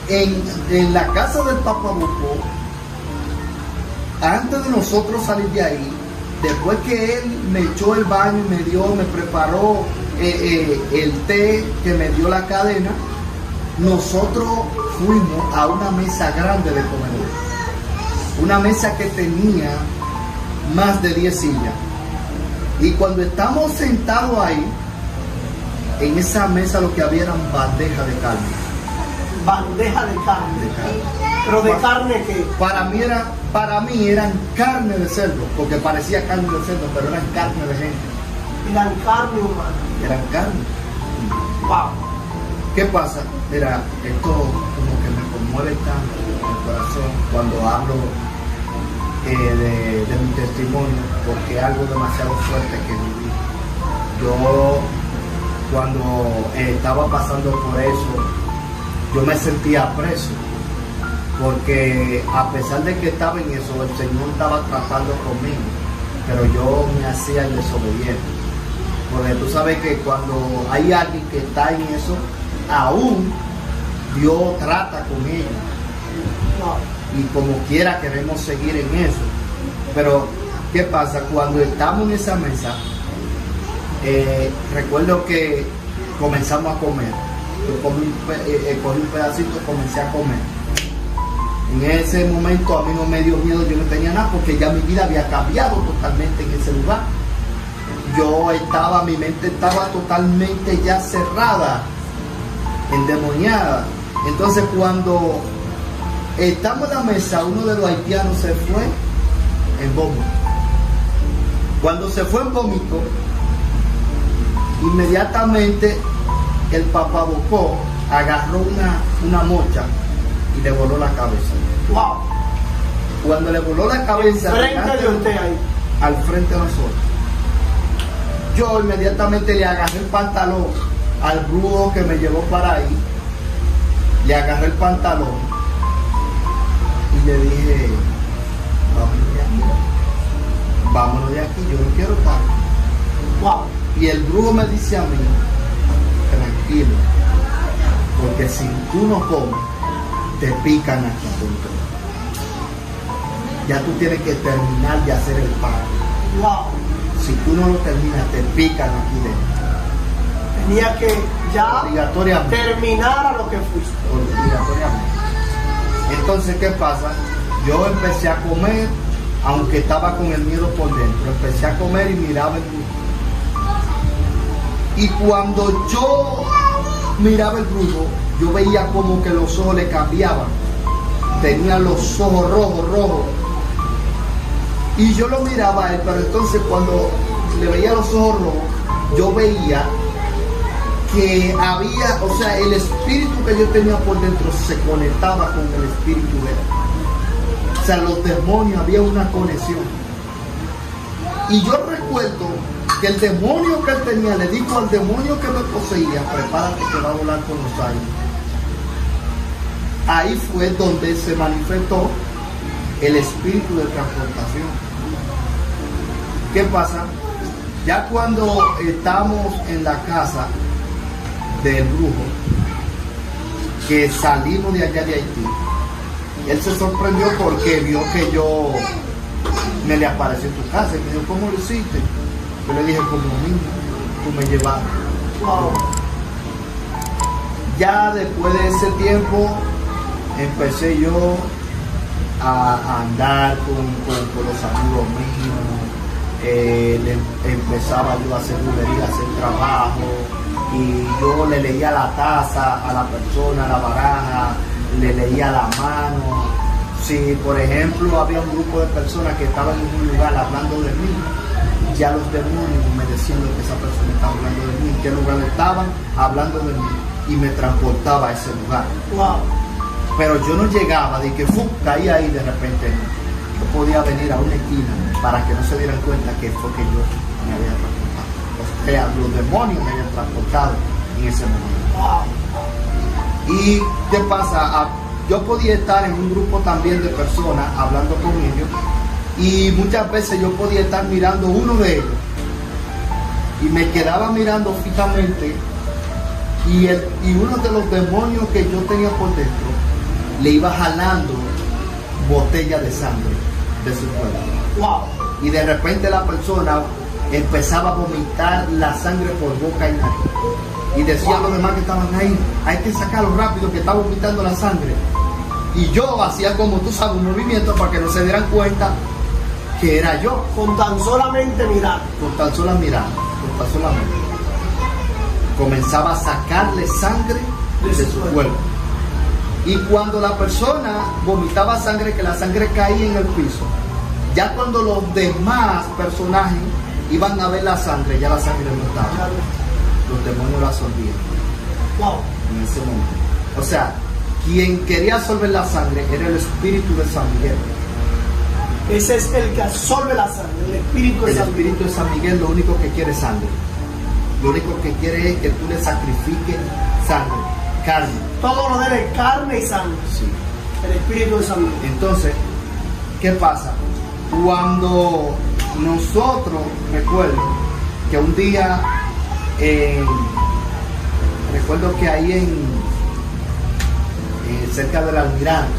en la casa del Papá Bocó, antes de nosotros salir de ahí, después que él me echó el baño y me preparó el té, que me dio la cadena, nosotros fuimos a una mesa grande de comedor, una mesa que tenía más de 10 sillas. Y cuando estamos sentados ahí, en esa mesa lo que había eran bandejas de carne. Bandeja de carne. Pero de carne que para mí eran carne de cerdo, porque parecía carne de cerdo, pero eran carne de gente. eran carne humana. Eran carne. Wow. ¿Qué pasa? Mira, esto como que me conmueve tanto el corazón cuando hablo de mi testimonio, porque es algo demasiado fuerte que viví. Yo, cuando estaba pasando por eso, yo me sentía preso, porque a pesar de que estaba en eso, el Señor estaba tratando conmigo, pero yo me hacía el desobediente. Porque tú sabes que cuando hay alguien que está en eso, aún Dios trata con ellos. Y como quiera queremos seguir en eso. Pero, ¿qué pasa? Cuando estamos en esa mesa, recuerdo que comenzamos a comer. Yo cogí un pedacito, comencé a comer. En ese momento a mí no me dio miedo, yo no tenía nada, porque ya mi vida había cambiado totalmente en ese lugar. Mi mente estaba totalmente ya cerrada, endemoniada. Entonces cuando estamos en la mesa, uno de los haitianos se fue en vómito. Cuando se fue en vómito, inmediatamente el Papá Bocó agarró una mocha y le voló la cabeza. Wow. Cuando le voló la cabeza Frente de usted ahí, al frente de nosotros, yo inmediatamente le agarré el pantalón al brujo que me llevó para ahí, le agarré el pantalón y le dije, vámonos de aquí, yo no quiero estar. wow. Y el brujo me dice a mí, tranquilo, porque si tú no comes, te pican aquí dentro. Ya tú tienes que terminar de hacer el pan. Wow. Si tú no lo terminas, te pican aquí dentro. Tenía que ya Obligatoriamente. terminar a lo que fuiste. Obligatoriamente. Entonces, ¿qué pasa? Yo empecé a comer, aunque estaba con el miedo por dentro. Empecé a comer y miraba el brujo. Y cuando yo miraba el brujo, yo veía como que los ojos le cambiaban. Tenía los ojos rojos. Y yo lo miraba a él, pero entonces cuando le veía los ojos rojos, yo veía que había, o sea, el espíritu que yo tenía por dentro se conectaba con el espíritu de él. O sea, los demonios, había una conexión. Y yo recuerdo que el demonio que él tenía le dijo al demonio que me poseía: prepárate que va a volar con los aires. Ahí fue donde se manifestó el espíritu de transportación. ¿Qué pasa? Ya cuando estamos en la casa del brujo, que salimos de allá de Haití, él se sorprendió porque vio que yo me le aparecí en tu casa y me dijo: ¿cómo lo hiciste? Yo le dije: como niño, tú me llevaste. Wow. Ya después de ese tiempo empecé yo a andar con los amigos míos. Empezaba yo a hacer bulería, a hacer trabajo, y yo le leía la taza a la persona, a la baraja, le leía la mano. Si por ejemplo había un grupo de personas que estaban en un lugar hablando de mí, ya los demonios me decían que esa persona estaba hablando de mí, en qué lugar estaban hablando de mí, y me transportaba a ese lugar. Wow. Pero yo no llegaba de que caía ahí de repente. Yo podía venir a una esquina para que no se dieran cuenta que fue que yo me había transportado. O sea, los demonios me habían transportado en ese momento. Wow. ¿Y qué pasa? Yo podía estar en un grupo también de personas hablando con ellos, y muchas veces yo podía estar mirando uno de ellos y me quedaba mirando fijamente, y uno de los demonios que yo tenía por dentro le iba jalando botella de sangre de su cuerpo. Wow. Y de repente la persona empezaba a vomitar la sangre por boca y nariz. Y decía a los demás que estaban ahí: hay que sacarlo rápido, que está vomitando la sangre. Y yo hacía, como tú sabes, un movimiento para que no se dieran cuenta que era yo. Con tan solamente mirar. Con tan sola mirada, con tan solamente. Comenzaba a sacarle sangre de su cuerpo. Y cuando la persona vomitaba sangre, que la sangre caía en el piso, ya cuando los demás personajes iban a ver la sangre, ya la sangre no estaba. Los demonios la absorbían. Wow. En ese momento. O sea, quien quería absorber la sangre era el espíritu de San Miguel. Ese es el que absorbe la sangre, el espíritu de El San Miguel. espíritu de San Miguel lo único que quiere es sangre. Lo único que quiere es que tú le sacrifiques sangre, carne. Todo lo de carne y sangre. Sí. El espíritu de San Miguel. Entonces, ¿qué pasa? Cuando nosotros, recuerdo que un día, recuerdo que ahí cerca del Almirante,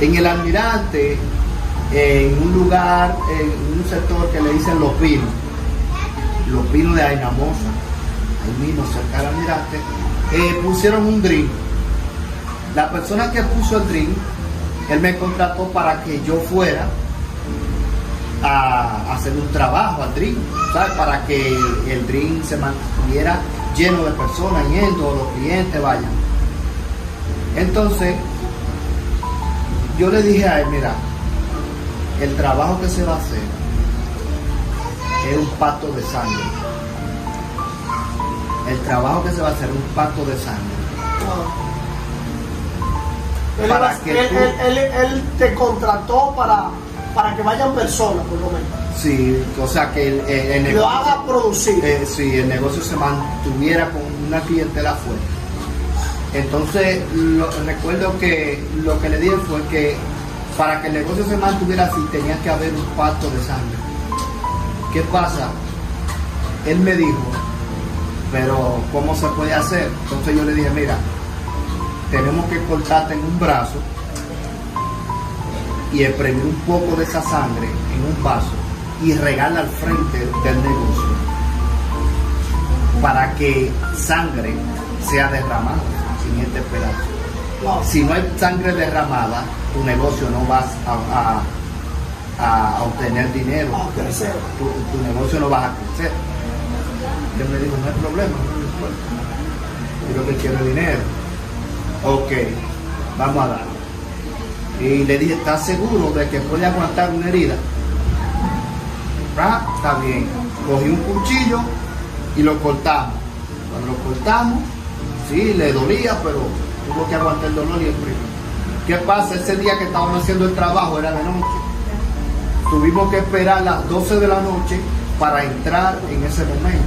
en el Almirante, en un lugar, en un sector que le dicen Los Pinos de Ainamosa, ahí mismo cerca del Almirante, pusieron un drink. La persona que puso el drink, él me contrató para que yo fuera a hacer un trabajo al drink, ¿sabes? Para que el drink se mantuviera lleno de personas yendo, los clientes vayan. Entonces yo le dije a él: mira, el trabajo que se va a hacer es un pacto de sangre. El trabajo que se va a hacer es un pacto de sangre. Él te contrató para que vayan personas, por lo menos. Sí, o sea que el negocio lo haga producir. Sí, el negocio se mantuviera con una clientela fuerte. Entonces, recuerdo que lo que le dije fue que para que el negocio se mantuviera así, tenía que haber un pacto de sangre. ¿Qué pasa? Él me dijo: pero ¿cómo se puede hacer? Entonces yo le dije: mira, tenemos que cortarte en un brazo y exprimir un poco de esa sangre en un vaso y regarla al frente del negocio para que sangre sea derramada en este pedazo. Wow. Si no hay sangre derramada, tu negocio no vas a obtener dinero. A crecer. Tu negocio no va a crecer. Él me dijo: no hay problema, yo lo que quiero es dinero. Ok, vamos a dar. Y le dije: ¿estás seguro de que puede aguantar una herida? Ah, está bien. Cogí un cuchillo y lo cortamos. Cuando lo cortamos, sí, le dolía, pero tuvo que aguantar el dolor y el frío. ¿Qué pasa? Ese día que estábamos haciendo el trabajo era de noche. Tuvimos que esperar las 12 de la noche para entrar en ese momento.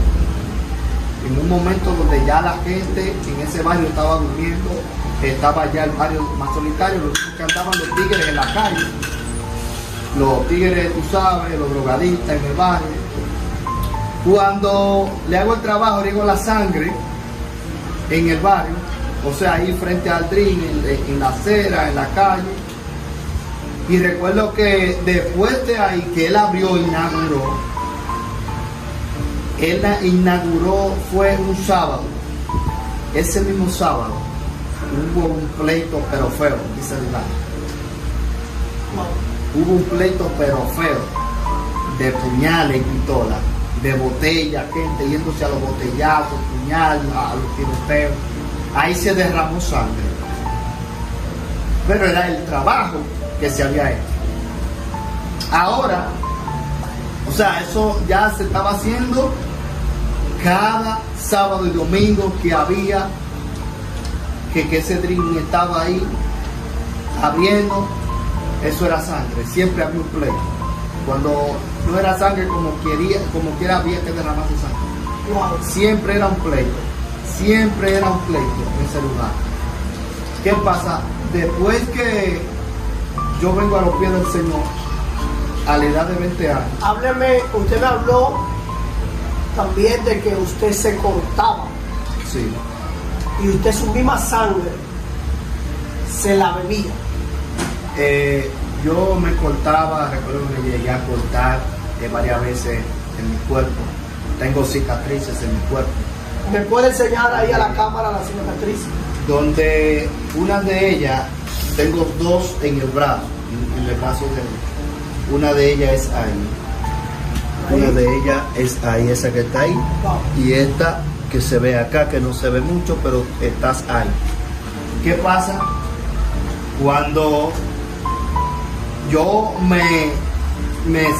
En un momento donde ya la gente en ese barrio estaba durmiendo, estaba ya el barrio más solitario, los que andaban los tigres en la calle. Los tigres, tú sabes, los drogadistas en el barrio. Cuando le hago el trabajo, riego la sangre en el barrio, o sea, ahí frente al drink, en la acera, en la calle. Y recuerdo que después de ahí, que él abrió, inauguró, fue un sábado. Ese mismo sábado hubo un pleito pero feo, dice el barrio. Hubo un pleito pero feo, de puñales y pistolas, de botellas, gente yéndose a los botellazos, puñales, a los tiroteos. Ahí se derramó sangre. Pero era el trabajo que se había hecho. Ahora, o sea, eso ya se estaba haciendo cada sábado y domingo que había, que ese drink estaba ahí abriendo. Eso era sangre, siempre había un pleito. Cuando no era sangre, como quiera había que derramarse sangre. Wow. Siempre era un pleito en ese lugar. ¿Qué pasa? Después que yo vengo a los pies del Señor, a la edad de 20 años. Hábleme, usted me habló también de que usted se cortaba. Sí. Y usted su misma sangre se la bebía. Yo me cortaba, recuerdo que me llegué a cortar varias veces en mi cuerpo. Tengo cicatrices en mi cuerpo. ¿Me puede enseñar ahí a la cámara la cicatriz? Donde una de ellas, tengo dos en el brazo, en el brazo derecho. Una de ellas es ahí. Una de ellas es ahí, esa que está ahí. Wow. Y esta que se ve acá, que no se ve mucho, pero estás ahí. ¿Qué pasa? Cuando yo me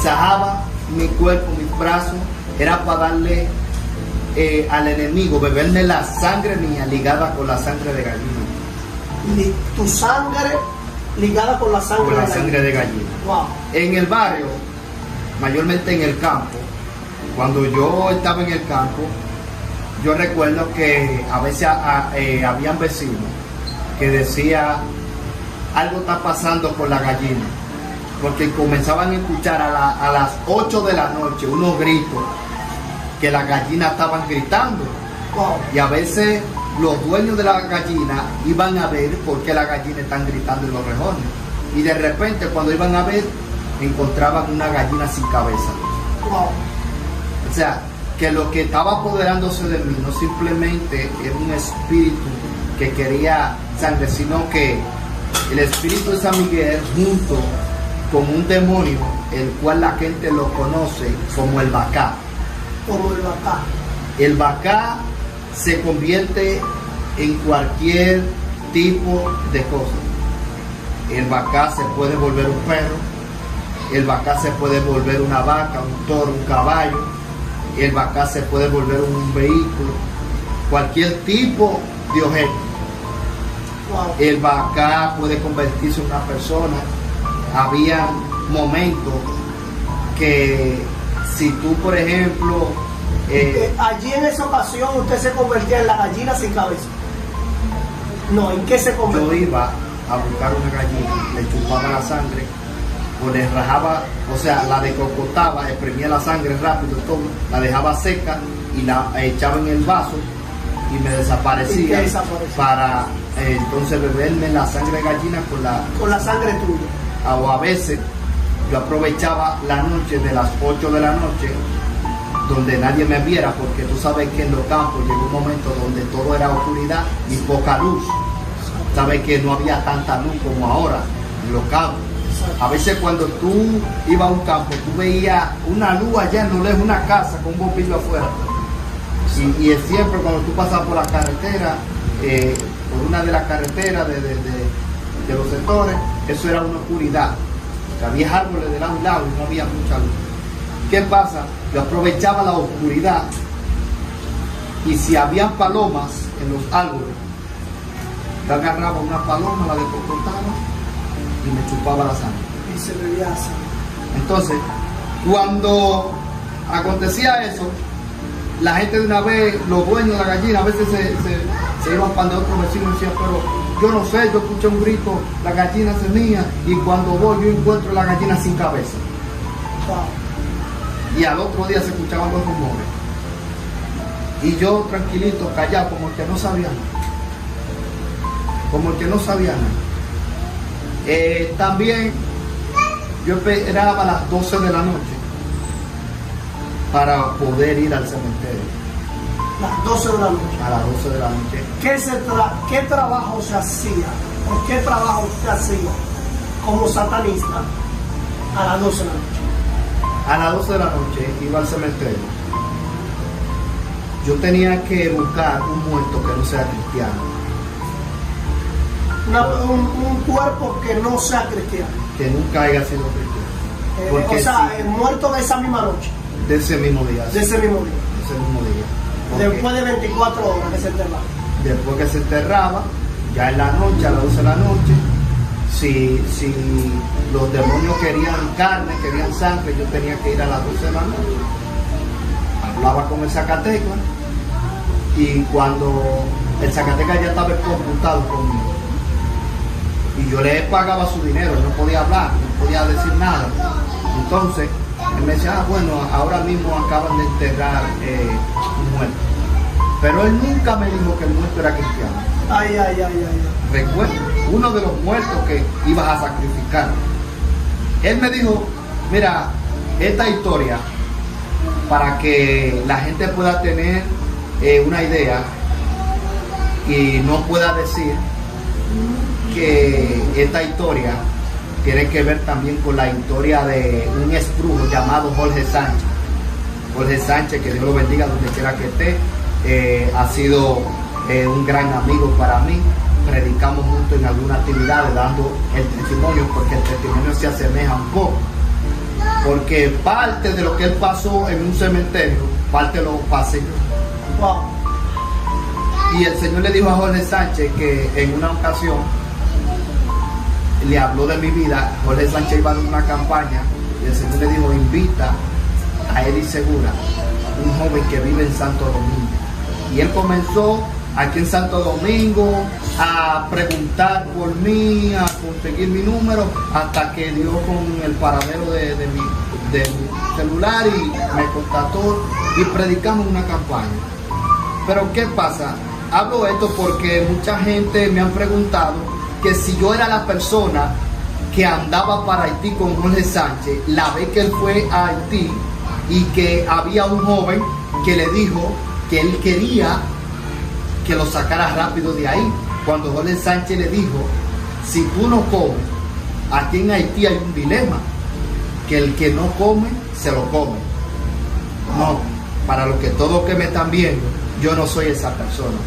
sajaba mi cuerpo, mis brazos, era para darle al enemigo, beberme la sangre mía ligada con la sangre de gallina. Tu sangre ligada con la sangre, con la sangre de gallina. Wow. En el barrio, mayormente en el campo, cuando yo estaba en el campo, yo recuerdo que a veces habían vecinos que decían: algo está pasando con la gallina, porque comenzaban a escuchar a las 8 de la noche unos gritos, que las gallinas estaban gritando. Wow. Y a veces los dueños de la gallina iban a ver por qué las gallinas están gritando en los rejones. Y de repente, cuando iban a ver, encontraban una gallina sin cabeza. Wow. O sea, que lo que estaba apoderándose de mí no simplemente era un espíritu que quería sangre, sino que el espíritu de San Miguel, junto con un demonio, el cual la gente lo conoce como el Bacá. Como el Bacá. El Bacá se convierte en cualquier tipo de cosa. El Bacá se puede volver un perro, el Bacá se puede volver una vaca, un toro, un caballo, el Bacá se puede volver un vehículo, cualquier tipo de objeto. Wow. El Bacá puede convertirse en una persona. Había momentos que si tú, por ejemplo, allí en esa ocasión usted se convertía en la gallina sin cabeza. No, ¿en qué se convertía? yo iba a buscar una gallina, le chupaba la sangre, o le rajaba, o sea, la decocotaba, exprimía la sangre rápido, todo, la dejaba seca y la echaba en el vaso y me desaparecía, para entonces beberme la sangre de gallina con la sangre tuya. O a veces yo aprovechaba la noche de las 8 de la noche, donde nadie me viera, porque tú sabes que en los campos llegó un momento donde todo era oscuridad y poca luz. Sabes que no había tanta luz como ahora en los campos. A veces cuando tú ibas a un campo, tú veías una luz allá en lo lejos, una casa con un bombillo afuera. Y es siempre cuando tú pasas por la carretera, por una de las carreteras de los sectores, eso era una oscuridad. Había árboles de lado y lado y no había mucha luz. ¿Qué pasa? Yo aprovechaba la oscuridad, y si había palomas en los árboles, Yo agarraba una paloma, la descocotaba y me chupaba la sangre. Y se bebía así. Entonces, cuando acontecía eso, la gente de una vez, los dueños de la gallina, a veces se iban para de otro vecino y decían, pero yo no sé, yo escuché un grito, la gallina se mía, y cuando voy yo encuentro la gallina sin cabeza. Wow. Y al otro día se escuchaban los rumores. Y yo tranquilito, callado, como el que no sabía nada. Como el que no sabía nada. También yo esperaba a las 12 de la noche para poder ir al cementerio. Las 12 de la noche. A las 12 de la noche. ¿Qué trabajo se hacía? ¿O qué trabajo usted hacía como satanista a las 12 de la noche? A las 12 de la noche iba al cementerio. Yo tenía que buscar un muerto que no sea cristiano. Un cuerpo que no sea cristiano. Que nunca haya sido cristiano. Porque o sea, muerto de esa misma noche. De ese mismo día. De ese mismo día. De ese mismo día. Porque Después de 24 horas que se enterraba. después que se enterraba, ya en la noche, a las 12 de la noche, si los demonios querían carne, querían sangre, yo tenía que ir a las 12 de la noche. Hablaba con el Zacateca y cuando el Zacateca ya estaba computado conmigo y yo le pagaba su dinero, no podía hablar, no podía decir nada. Entonces él me decía, bueno, ahora mismo acaban de enterrar un muerto. Pero él nunca me dijo que el muerto era cristiano. Ay. Recuerdo, uno de los muertos que ibas a sacrificar. Él me dijo, mira, esta historia, para que la gente pueda tener una idea y no pueda decir que esta historia tiene que ver también con la historia de un esprujo llamado Jorge Sánchez. Jorge Sánchez, que Dios lo bendiga donde quiera que esté, ha sido un gran amigo para mí. Predicamos juntos en alguna actividad dando el testimonio, porque el testimonio se asemeja un poco. Porque parte de lo que él pasó en un cementerio, parte lo pasé yo. Wow. Y el Señor le dijo a Jorge Sánchez que en una ocasión le habló de mi vida. Jorge Sánchez iba a dar una campaña y el Señor le dijo, invita a Eddie Segura, un joven que vive en Santo Domingo. Y él comenzó aquí en Santo Domingo a preguntar por mí, a conseguir mi número, hasta que dio con el paradero de mi celular y me contactó y predicamos una campaña. Pero ¿qué pasa? Hablo esto porque mucha gente me han preguntado que si yo era la persona que andaba para Haití con Jorge Sánchez, la vez que él fue a Haití, y que había un joven que le dijo que él quería que lo sacara rápido de ahí. Cuando Jorge Sánchez le dijo, si tú no comes, aquí en Haití hay un dilema, que el que no come, se lo come. No, para los que todos que me están viendo, yo no soy esa persona.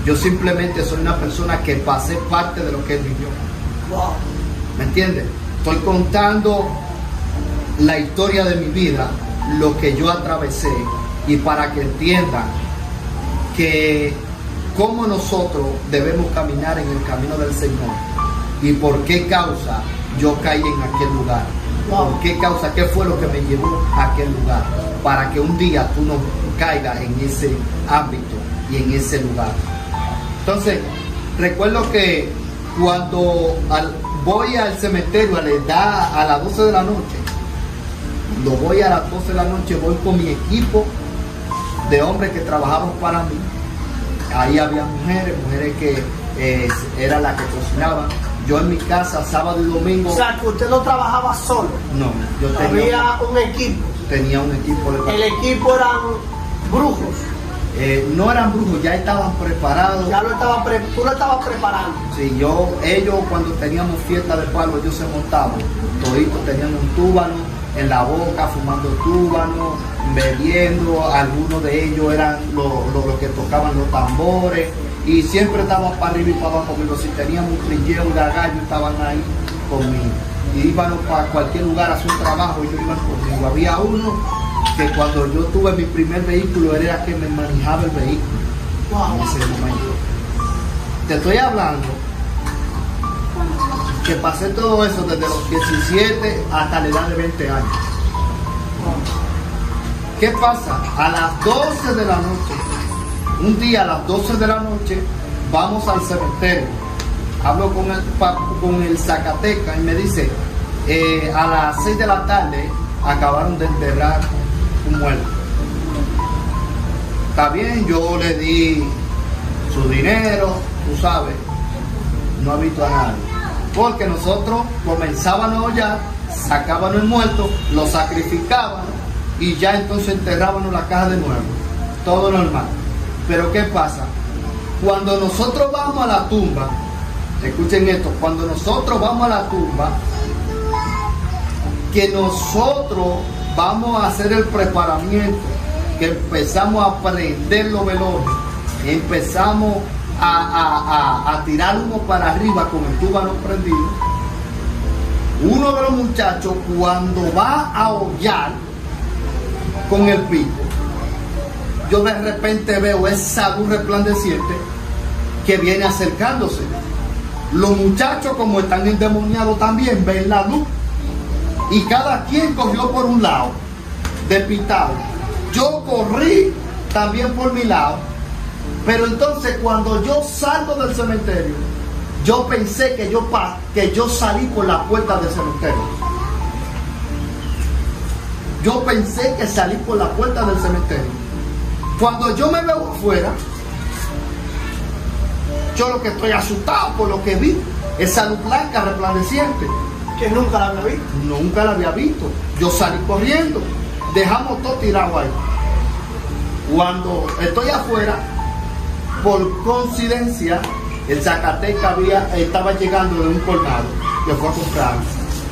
Yo simplemente soy una persona que pasé parte de lo que él vivió. Wow. ¿Me entiendes? Estoy contando la historia de mi vida, lo que yo atravesé, y para que entiendan que cómo nosotros debemos caminar en el camino del Señor y por qué causa yo caí en aquel lugar. ¿Por qué causa? ¿Qué fue lo que me llevó a aquel lugar? Para que un día tú no caigas en ese ámbito y en ese lugar. Entonces, recuerdo que cuando voy al cementerio a la edad a las 12 de la noche, cuando voy a las 12 de la noche, voy con mi equipo de hombres que trabajaban para mí. Ahí había mujeres que eran las que cocinaban. Yo en mi casa, sábado y domingo. O sea, que usted no trabajaba solo. No, yo había un equipo. Tenía un equipo de... El equipo eran brujos. No eran brujos, ya estaban preparados. Ya tú lo estabas preparando. Sí, ellos cuando teníamos fiesta de palo, ellos se montaban. Toditos tenían un túbano en la boca, fumando túbano, bebiendo. Algunos de ellos eran los que tocaban los tambores. Y siempre estaban para arriba y para abajo conmigo. Si teníamos un trilleo, un gallo, estaban ahí conmigo. Y iban para cualquier lugar a hacer un trabajo, ellos iban conmigo. Había uno que cuando yo tuve mi primer vehículo, era que me manejaba el vehículo. Wow. En ese momento. Te estoy hablando que pasé todo eso desde los 17 hasta la edad de 20 años. ¿Qué pasa? A las 12 de la noche, un día a las 12 de la noche, vamos al cementerio. Hablo con el Zacatecas y me dice, a las 6 de la tarde acabaron de enterrar un muerto. Está bien, yo le di su dinero, tú sabes, no ha visto a nadie. Porque nosotros comenzábamos ya, sacábamos el muerto, lo sacrificábamos y ya entonces enterrábamos la caja de nuevo. Todo normal. Pero ¿qué pasa? Cuando nosotros vamos a la tumba, escuchen esto, cuando nosotros vamos a la tumba, que nosotros vamos a hacer el preparamiento, que empezamos a prender los velones, empezamos a tirar humo para arriba con el túbano prendido, uno de los muchachos cuando va a hollar con el pico, yo de repente veo esa luz resplandeciente que viene acercándose. Los muchachos, como están endemoniados también, ven la luz y cada quien cogió por un lado, despistado. Yo corrí también por mi lado, pero entonces cuando yo salgo del cementerio, yo pensé que yo salí por la puerta del cementerio. Yo pensé que salí por la puerta del cementerio. Cuando yo me veo afuera, yo lo que estoy asustado por lo que vi, esa luz blanca resplandeciente. Que nunca la había visto. Nunca la había visto. Yo salí corriendo, dejamos todo tirado ahí. Cuando estoy afuera, por coincidencia, el Zacatecas estaba llegando de un colmado que fue a comprar.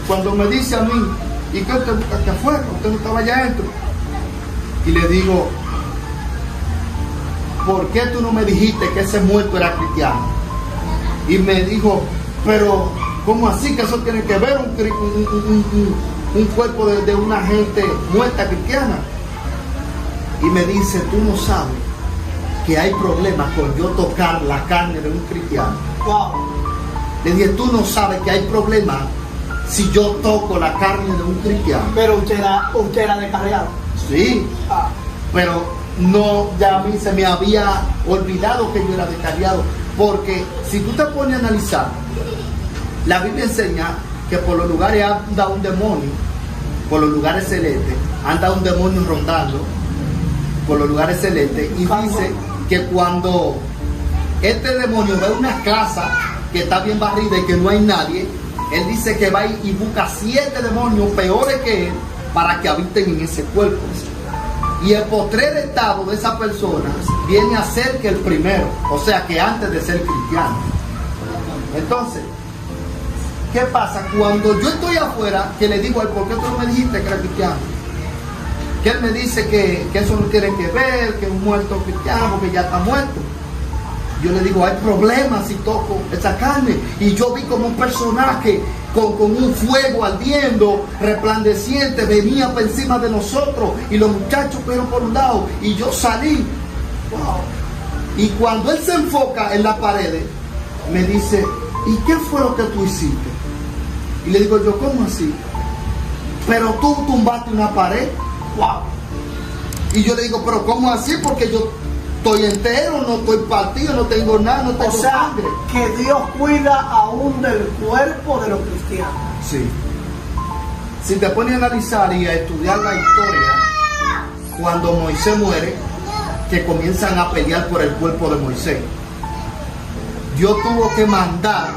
Cuando me dice a mí, ¿y qué usted busca aquí afuera? Usted no estaba allá adentro. Y le digo, ¿por qué tú no me dijiste que ese muerto era cristiano? Y me dijo, pero ¿cómo así que eso tiene que ver un cuerpo de una gente muerta cristiana? Y me dice, tú no sabes que hay problemas con yo tocar la carne de un cristiano. Wow. Le dije, tú no sabes que hay problemas si yo toco la carne de un cristiano. Pero usted era descarriado. Sí, pero no, ya a mí se me había olvidado que yo era descarriado. Porque si tú te pones a analizar, la Biblia enseña que por los lugares anda un demonio, por los lugares celestes, anda un demonio rondando por los lugares celestes, y dice que cuando este demonio ve una casa que está bien barrida y que no hay nadie, él dice que va y busca 7 demonios peores que él para que habiten en ese cuerpo. Y el postrer estado de esa persona viene a ser que el primero, o sea que antes de ser cristiano. Entonces, ¿qué pasa? Cuando yo estoy afuera, que le digo, ¿por qué tú no me dijiste que era cristiano? Que él me dice que eso no tiene que ver, que es un muerto cristiano, que ya está muerto. Yo le digo, hay problemas si toco esa carne. Y yo vi como un personaje con un fuego ardiendo, resplandeciente, venía por encima de nosotros. Y los muchachos fueron por un lado y yo salí. Wow. Y cuando él se enfoca en la pared, me dice, ¿y qué fue lo que tú hiciste? Y le digo yo, ¿cómo así? Pero tú tumbaste una pared. Wow. Y yo le digo, pero ¿cómo así? Porque yo estoy entero, no estoy partido, no tengo nada, no tengo sangre. Que Dios cuida aún del cuerpo de los cristianos. Sí. Si te pones a analizar y a estudiar la historia, cuando Moisés muere, que comienzan a pelear por el cuerpo de Moisés, Dios tuvo que mandar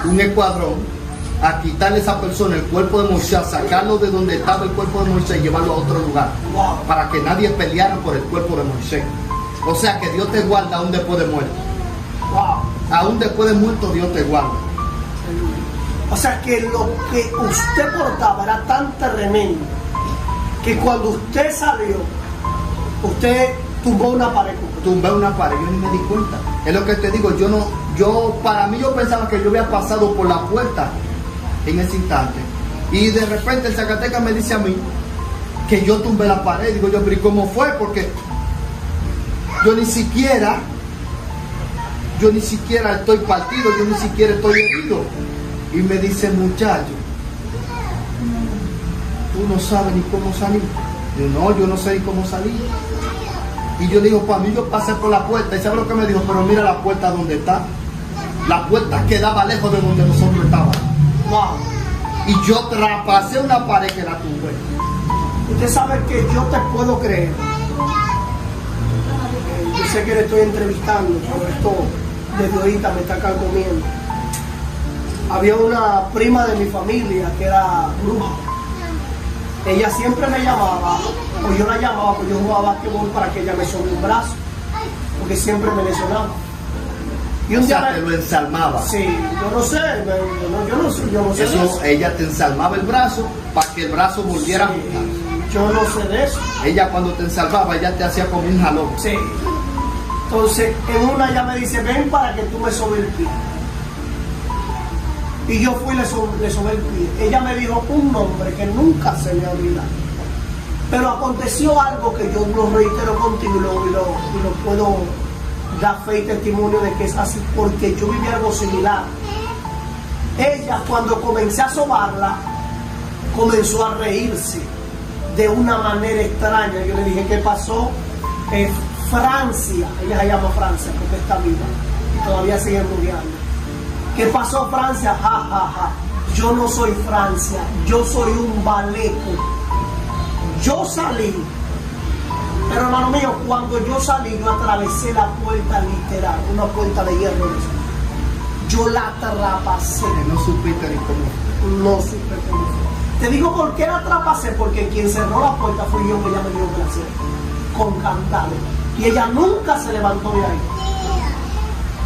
un escuadrón a quitarle a esa persona el cuerpo de Moisés, a sacarlo de donde estaba el cuerpo de Moisés y llevarlo a otro lugar, para que nadie peleara por el cuerpo de Moisés. O sea que Dios te guarda aún después de muerto. Aún después de muerto Dios te guarda. O sea que lo que usted portaba era tan tremendo que cuando usted salió, usted tumbó una pared. Tumbé una pared, yo ni me di cuenta. Es lo que te digo, para mí yo pensaba que yo había pasado por la puerta en ese instante. Y de repente el Zacatecas me dice a mí que yo tumbé la pared. Digo yo, pero ¿y cómo fue? Porque yo ni siquiera estoy partido, yo ni siquiera estoy herido. Y me dice, muchacho, tú no sabes ni cómo salir. Yo no, yo no sé ni cómo salir. Y yo digo, para mí yo pasé por la puerta. ¿Y sabe lo que me dijo? Pero mira la puerta donde está. La puerta quedaba lejos de donde nosotros estábamos. Wow. Y yo traspasé una pared que la tuve. Usted sabe que yo te puedo creer. Yo sé que le estoy entrevistando, pero esto desde ahorita me está carcomiendo. Había una prima de mi familia que era bruja. Ella siempre me llamaba, o yo la llamaba, porque yo jugaba basquetbol para que ella me sobre un brazo, porque siempre me lesionaba. Y un día te lo ensalmaba. Sí, yo no sé, yo no sé eso, de eso. Ella te ensalmaba el brazo para que el brazo volviera a juntar. Yo no sé de eso. Ella cuando te ensalmaba, ella te hacía como un jalón. Sí. Entonces, en una ella me dice, ven para que tú me sobes el pie. Y yo fui y le sobé el pie. Ella me dijo un nombre que nunca se me olvida. Pero aconteció algo que yo lo reitero contigo y lo puedo dar fe y testimonio de que es así, porque yo viví algo similar. Ella, cuando comencé a sobarla, comenzó a reírse de una manera extraña. Yo le dije, ¿qué pasó? Francia, ella se llama Francia porque está viva y todavía sigue muriendo. ¿Qué pasó, Francia? Ja, ja, ja. Yo no soy Francia, yo soy un baleco. Yo salí, pero hermano mío, cuando yo salí, yo atravesé la puerta literal, una puerta de hierro. Yo la traspasé. No supiste ni cómo. No supe cómo fue. Te digo por qué la traspasé, porque quien cerró la puerta fui yo, que ella me dio placer, con cantales. Y ella nunca se levantó de ahí.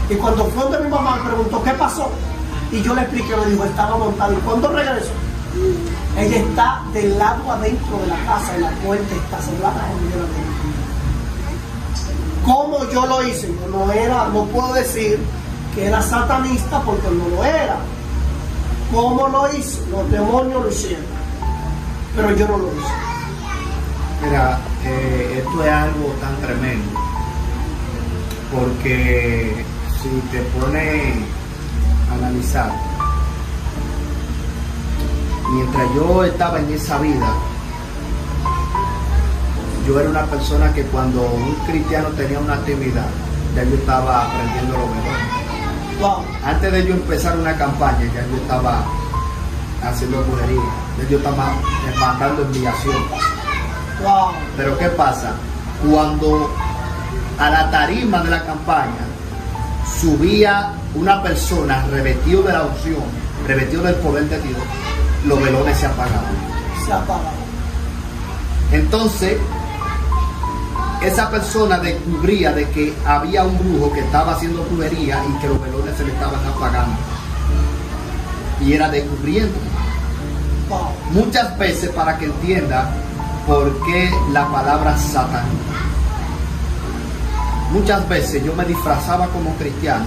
Y cuando fue donde mi mamá me preguntó qué pasó, y yo le expliqué, me dijo, estaba montada. ¿Y cuándo regresó? Ella está del lado adentro de la casa y la puerta está cerrada. ¿Cómo yo lo hice? Yo no puedo decir que era satanista porque no lo era. ¿Cómo lo hice? Los demonios lo hicieron, pero yo no lo hice. Mira, esto es algo tan tremendo, porque si te pones a analizar, mientras yo estaba en esa vida, yo era una persona que cuando un cristiano tenía una actividad, ya yo estaba aprendiendo lo mejor. Wow. Antes de yo empezar una campaña, ya yo estaba haciendo brujería, ya yo estaba mandando enviación. Wow. Pero ¿qué pasa? Cuando a la tarima de la campaña subía una persona revestido de la unción, revestido del poder de Dios, los velones se apagaban. Se apagaban. Entonces, esa persona descubría de que había un brujo que estaba haciendo brujería y que los velones se le estaban apagando. Y era descubriendo. Wow. Muchas veces, para que entienda por qué la palabra Satán. Muchas veces yo me disfrazaba como cristiano,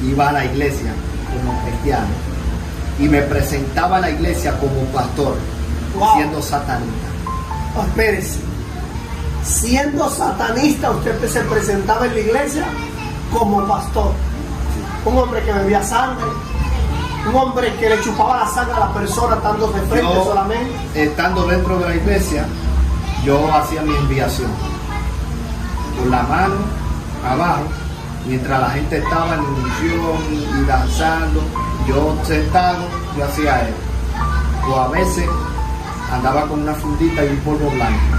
iba a la iglesia como cristiano y me presentaba a la iglesia como pastor, wow, siendo satanista. Oh, espérese. Siendo satanista, usted se presentaba en la iglesia como pastor. Un hombre que bebía sangre, un hombre que le chupaba la sangre a las personas estando de frente solamente. Estando dentro de la iglesia, yo hacía mi enviación con la mano abajo, mientras la gente estaba en unción y danzando, yo sentado, yo hacía eso. O a veces andaba con una fundita y un polvo blanco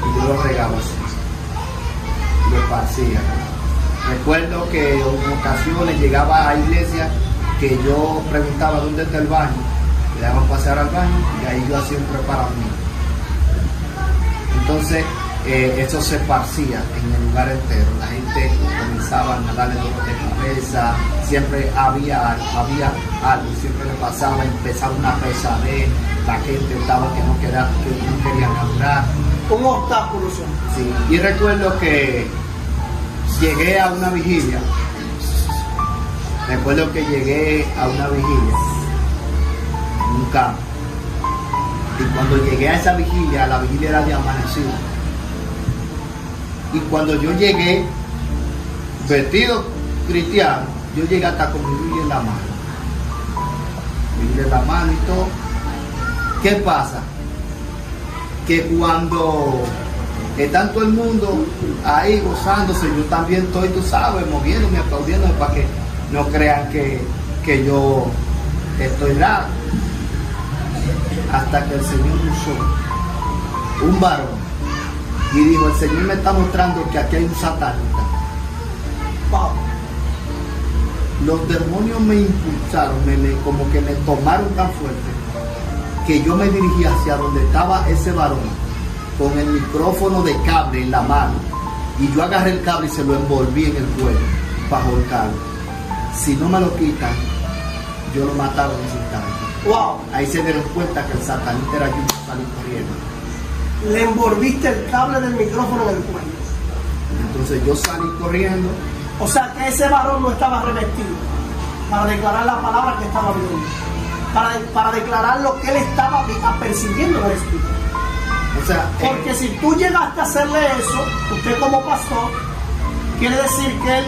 y yo lo regaba así, lo esparcía. Recuerdo que en ocasiones llegaba a iglesia que yo preguntaba dónde está el baño, le daban pasar al baño y ahí yo hacía un preparamiento. Entonces eso se esparcía en el lugar entero, la gente comenzaba a darle dolor de cabeza, siempre había algo, siempre le pasaba, empezaba una pesadez, la gente estaba que no querían hablar. Un obstáculo, sí. Y recuerdo que llegué a una vigilia. Recuerdo que llegué a una vigilia en un campo. Y cuando llegué a esa vigilia, la vigilia era de amanecido. Y cuando yo llegué, vestido cristiano, yo llegué hasta con mi Biblia en la mano. ponerle la mano y todo. ¿Qué pasa? Que cuando está todo el mundo ahí gozándose, yo también estoy, tú sabes, moviéndome, aplaudiéndome para que no crean que yo estoy raro. Hasta que el Señor usó un varón y dijo, el Señor me está mostrando que aquí hay un satanista. Wow. Los demonios me impulsaron, como que me tomaron tan fuerte que yo me dirigí hacia donde estaba ese varón con el micrófono de cable en la mano, y yo agarré el cable y se lo envolví en el cuello bajo el cable. Si no me lo quitan, yo lo mataba en ese instante. Wow. Ahí se dieron cuenta que el satanista era yo, salí corriendo. Le envolviste el cable del micrófono en el cuello. Entonces yo salí corriendo. O sea que ese varón no estaba revestido para declarar la palabra que estaba viendo, para declarar lo que él estaba percibiendo en el espíritu. O sea, porque si tú llegaste a hacerle eso, usted como pastor, quiere decir que él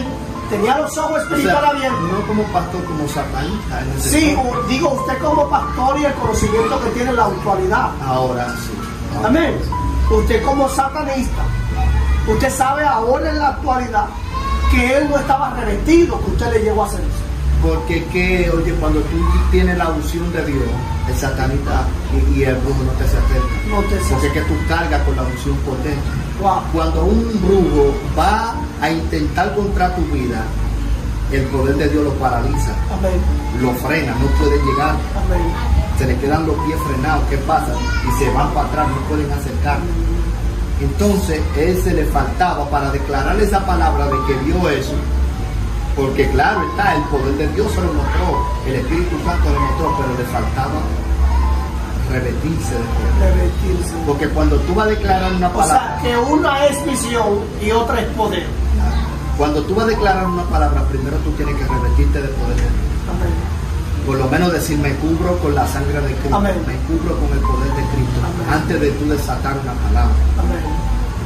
tenía los ojos espirituales abiertos. No como pastor, como satanista. Sí, digo usted como pastor y el conocimiento que tiene la autoridad. Ahora sí. Ahora. Amén. Usted como satanista, usted sabe ahora en la actualidad que él no estaba revestido, que usted le llegó a hacer eso. Porque que, oye, cuando tú tienes la unción de Dios, el satanista y el brujo no te se acercan. No te se porque es que tú cargas con la unción por dentro. Wow. Cuando un brujo va a intentar contra tu vida, el poder de Dios lo paraliza. Amén. Lo frena, no puede llegar. Amén. Se le quedan los pies frenados. ¿Qué pasa? Y se van para atrás, no pueden acercar. Entonces, él se le faltaba para declarar esa palabra de que vio eso. Porque claro está, el poder de Dios se lo mostró, el Espíritu Santo lo mostró, pero le faltaba revestirse de poder. Revestirse. Porque cuando tú vas a declarar una palabra... O sea, que una es visión y otra es poder. Cuando tú vas a declarar una palabra, primero tú tienes que revestirte de poder de Dios. Amén. Por lo menos decir, me cubro con la sangre de Cristo. Amén. Me cubro con el poder de Cristo. Amén. Antes de tú desatar una palabra. Amén.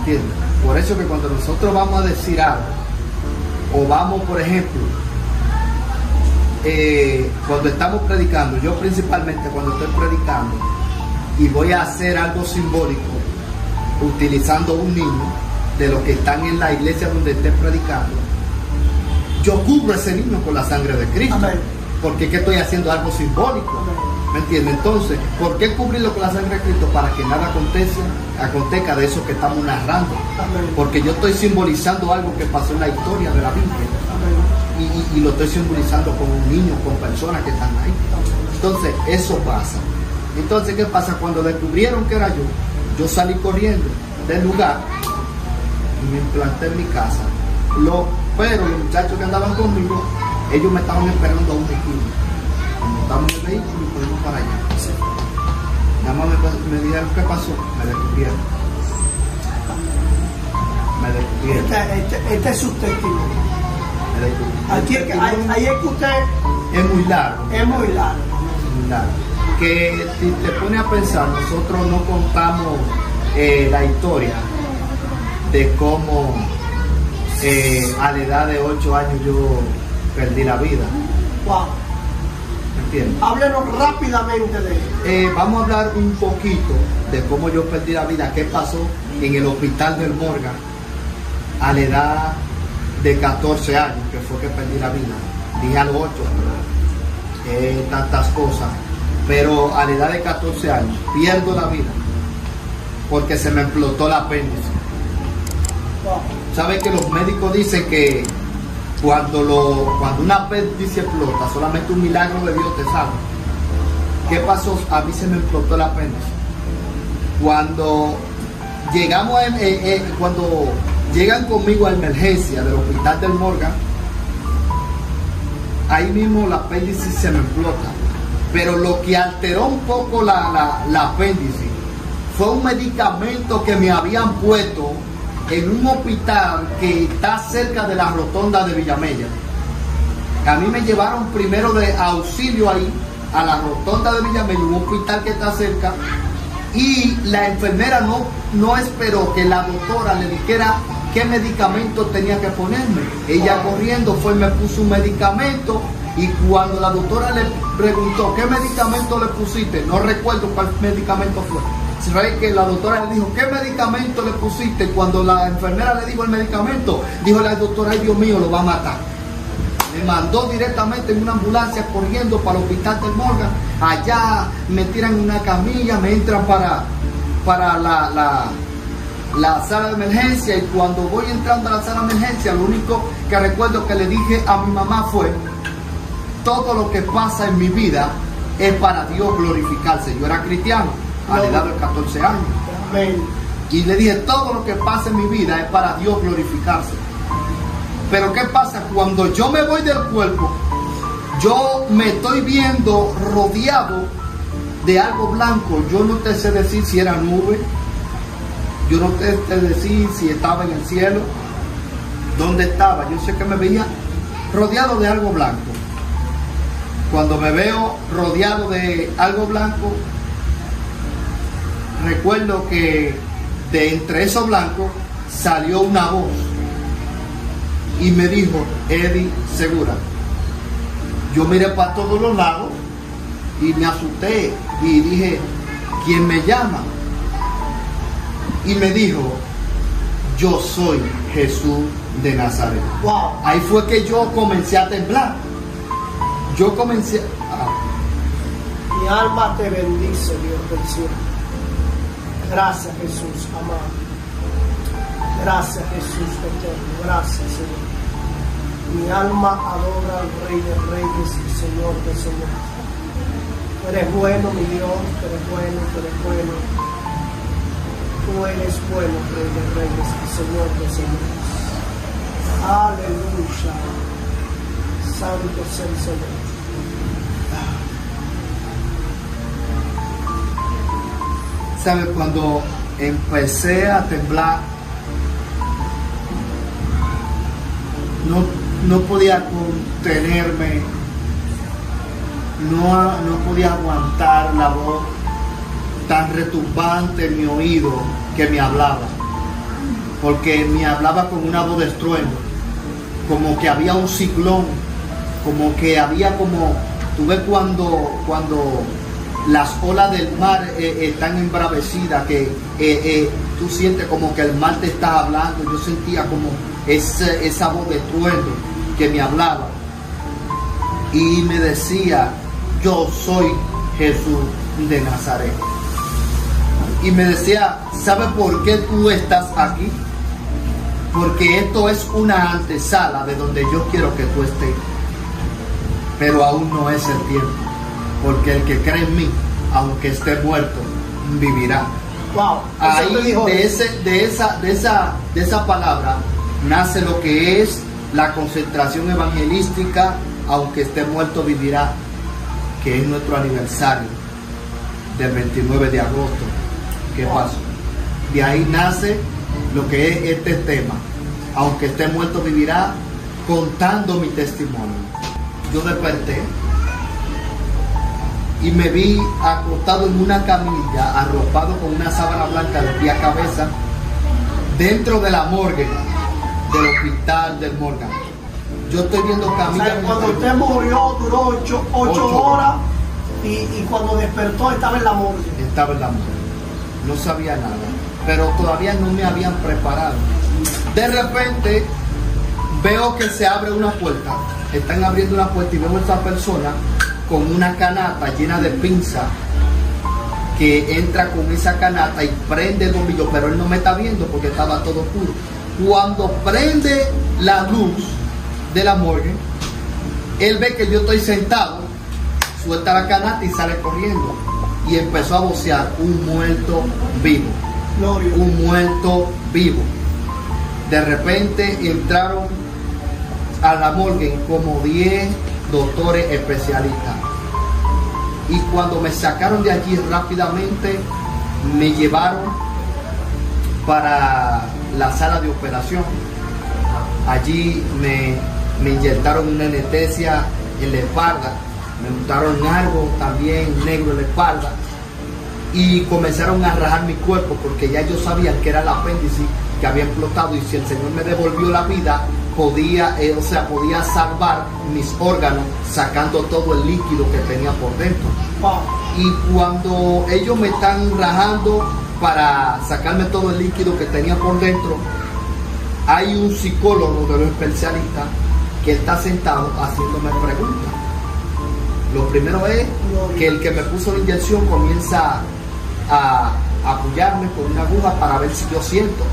¿Entiendes? Por eso que cuando nosotros vamos a decir algo, o vamos, por ejemplo, cuando estamos predicando, yo principalmente cuando estoy predicando y voy a hacer algo simbólico utilizando un niño de los que están en la iglesia donde esté predicando, yo cubro ese niño con la sangre de Cristo. Amén. Porque es que estoy haciendo algo simbólico. Amén. ¿Me entiendes? Entonces, ¿por qué cubrirlo con la sangre de Cristo? Para que nada acontezca de eso que estamos narrando. Amén. Porque yo estoy simbolizando algo que pasó en la historia de la Biblia. Amén. Y lo estoy simbolizando con un niño, con personas que están ahí. Entonces, eso pasa. Entonces, ¿qué pasa? Cuando descubrieron que era yo salí corriendo del lugar y me implanté en mi casa. Pero los muchachos que andaban conmigo, ellos me estaban esperando a un vehículo. Montamos en el vehículo y fuimos para allá. Nada más me dijeron qué pasó, me descubrieron. Este es su testimonio. Aquí es que usted es muy largo. es muy largo. Muy largo. Que si te pone a pensar, nosotros no contamos la historia de cómo a la edad de 8 años yo perdí la vida. Wow. ¿Entiendes? Háblenos rápidamente de eso. Vamos a hablar un poquito de cómo yo perdí la vida, qué pasó en el hospital del Morgan a la edad de 14 años, que fue que perdí la vida. Dije a los 8, tantas cosas, pero a la edad de 14 años pierdo la vida porque se me explotó el apéndice. Wow. ¿Saben que los médicos dicen que cuando un apéndice explota, solamente un milagro de Dios te salva? ¿Qué pasó? A mí se me explotó el apéndice. Cuando llegamos cuando llegan conmigo a emergencia del hospital del Morgan, ahí mismo el apéndice se me explota. Pero lo que alteró un poco la apéndice fue un medicamento que me habían puesto en un hospital que está cerca de la rotonda de Villamella. A mí me llevaron primero de auxilio ahí a la rotonda de Villamella, un hospital que está cerca, y la enfermera no esperó que la doctora le dijera qué medicamento tenía que ponerme. Ella corriendo fue y me puso un medicamento Y cuando la doctora le preguntó qué medicamento le pusiste, no recuerdo cuál medicamento fue. ¿Sabe que la doctora le dijo qué medicamento le pusiste? Cuando la enfermera le dijo el medicamento, dijo la doctora, ay Dios mío, lo va a matar. Me mandó directamente en una ambulancia corriendo para el hospital del Morgan. Allá me tiran en una camilla, me entran para la sala de emergencia, y cuando voy entrando a la sala de emergencia, lo único que recuerdo que le dije a mi mamá fue: todo lo que pasa en mi vida es para Dios glorificarse. Yo era cristiano a la edad de 14 años. Amén. Y le dije, todo lo que pasa en mi vida es para Dios glorificarse. Pero ¿qué pasa? Cuando yo me voy del cuerpo, yo me estoy viendo rodeado de algo blanco. Yo no te sé decir si era nube, yo no te sé decir si estaba en el cielo, dónde estaba. Yo sé que me veía rodeado de algo blanco. Cuando me veo rodeado de algo blanco, recuerdo que de entre eso blanco salió una voz y me dijo: Eddie Segura. Yo miré para todos los lados y me asusté y dije: ¿quién me llama? Y me dijo: yo soy Jesús de Nazaret. Wow. Ahí fue que yo comencé a temblar. Yo comencé a... Mi alma te bendice, Dios del cielo. Gracias, Jesús amado. Gracias, Jesús eterno. Gracias, Señor. Mi alma adora al Rey de Reyes y Señor de Señores. Tú eres bueno, mi Dios. Tú eres bueno, tú eres bueno. Tú eres bueno, Rey de Reyes y Señor de Señores. Aleluya. Santo sea el Señor. ¿Sabes? Cuando empecé a temblar, no podía contenerme, no podía aguantar la voz tan retumbante en mi oído que me hablaba, porque me hablaba con una voz de estruendo, como que había un ciclón, como que había tú ves cuando las olas del mar están embravecidas, que tú sientes como que el mar te está hablando. Yo sentía como esa voz de estruendo que me hablaba y me decía: yo soy Jesús de Nazaret. Y me decía: ¿sabes por qué tú estás aquí? Porque esto es una antesala de donde yo quiero que tú estés, pero aún no es el tiempo, porque el que cree en mí, aunque esté muerto, vivirá. Wow. Ahí de esa palabra nace lo que es la concentración evangelística, aunque esté muerto vivirá, que es nuestro aniversario del 29 de agosto. ¿Qué pasó? De ahí nace lo que es este tema: aunque esté muerto vivirá, contando mi testimonio. Yo desperté y me vi acostado en una camilla, arropado con una sábana blanca de pie a cabeza, dentro de la morgue del hospital del Morgan. Yo estoy viendo camillas. O sea, cuando usted murió duró 8 horas y cuando despertó estaba en la morgue. Estaba en la morgue. No sabía nada, pero todavía no me habían preparado. De repente veo que se abre una puerta. Están abriendo una puerta y veo a esta persona con una canasta llena de pinza, que entra con esa canasta y prende el bombillo, pero él no me está viendo porque estaba todo oscuro. Cuando prende la luz de la morgue, él ve que yo estoy sentado, suelta la canasta y sale corriendo, y empezó a vocear: un muerto vivo, Gloria. un muerto vivo. De repente entraron a la morgue como 10 doctores especialistas, y cuando me sacaron de allí rápidamente me llevaron para la sala de operación. Allí me inyectaron una anestesia en la espalda, me untaron algo también negro en la espalda y comenzaron a rajar mi cuerpo, porque ya ellos sabían que era el apéndice que había explotado, y si el Señor me devolvió la vida, podía salvar mis órganos sacando todo el líquido que tenía por dentro. Wow. Y cuando ellos me están rajando para sacarme todo el líquido que tenía por dentro, hay un psicólogo de los especialistas que está sentado haciéndome preguntas. Lo primero es que el que me puso la inyección comienza a apoyarme con una aguja para ver si yo siento.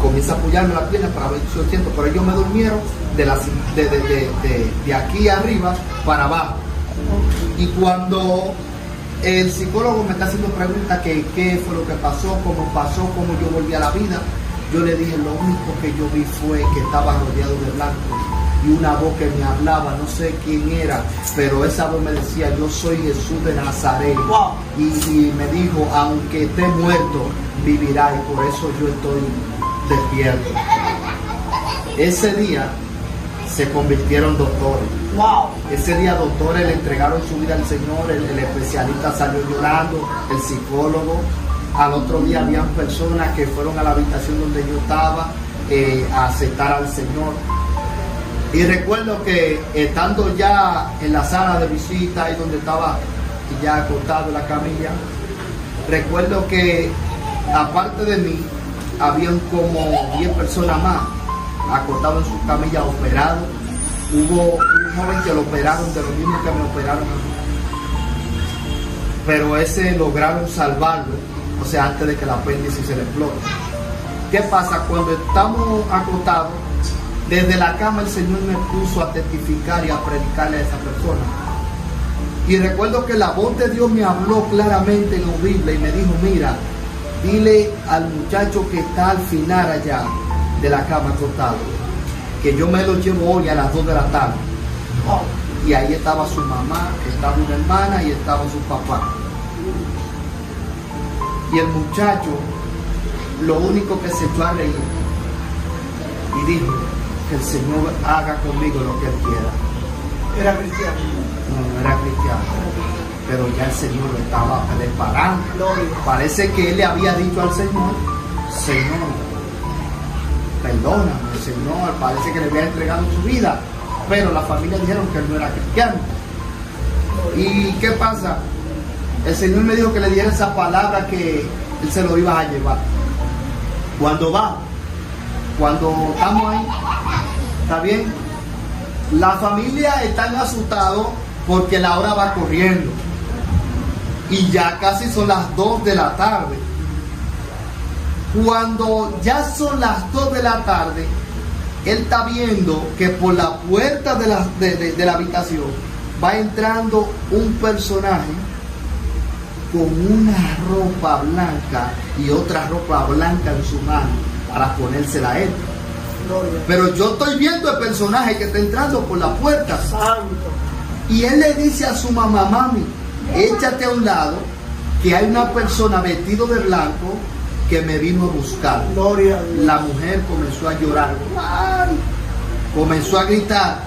Comienza a apoyarme la pierna para ver si yo siento, pero ellos me durmieron de aquí arriba para abajo. Y cuando el psicólogo me está haciendo preguntas que qué fue lo que pasó, cómo yo volví a la vida, yo le dije, lo único que yo vi fue que estaba rodeado de blanco y una voz que me hablaba, no sé quién era, pero esa voz me decía, yo soy Jesús de Nazaret. Wow. Y me dijo, aunque esté muerto, vivirá, y por eso yo estoy despierto. Ese día se convirtieron doctores. Wow. Ese día doctores le entregaron su vida al Señor, el especialista salió llorando, el psicólogo. Al otro día habían personas que fueron a la habitación donde yo estaba a aceptar al Señor. Y recuerdo que estando ya en la sala de visita, ahí donde estaba ya acostado en la camilla, recuerdo que aparte de mí, habían como 10 personas más acostados en sus camillas operados. Hubo un joven que lo operaron de lo mismo que me operaron a mí. Pero ese lograron salvarlo, o sea, antes de que el apéndice se le explote. ¿Qué pasa? Cuando estamos acostados, desde la cama el Señor me puso a testificar y a predicarle a esa persona. Y recuerdo que la voz de Dios me habló claramente en la Biblia y me dijo, mira, dile al muchacho que está al final allá de la cama acostado, que yo me lo llevo hoy a las 2 de la tarde. Y ahí estaba su mamá, estaba una hermana y estaba su papá. Y el muchacho lo único que se echó a reír y dijo, que el Señor haga conmigo lo que Él quiera. Era cristiano. No era cristiano, pero ya el Señor lo estaba preparando. Parece que él le había dicho al Señor, Señor, perdóname, Señor, parece que le había entregado su vida, pero la familia dijeron que él no era cristiano. ¿Y qué pasa? El Señor me dijo que le diera esa palabra, que él se lo iba a llevar. Cuando estamos ahí, ¿está bien? La familia está asustada porque la hora va corriendo y ya casi son las 2 de la tarde. Cuando ya son las 2 de la tarde, él está viendo que por la puerta de la habitación va entrando un personaje con una ropa blanca y otra ropa blanca en su mano para ponérsela a él. Pero yo estoy viendo el personaje que está entrando por la puerta. Santo. Y él le dice a su mamá, mami, échate a un lado, que hay una persona vestido de blanco que me vino a buscar. Gloria a Dios. La mujer comenzó a llorar, ¡ay! Comenzó a gritar.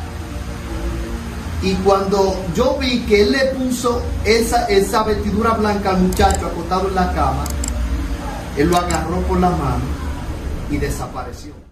Y cuando yo vi que él le puso esa vestidura blanca al muchacho acostado en la cama, él lo agarró por la mano y desapareció.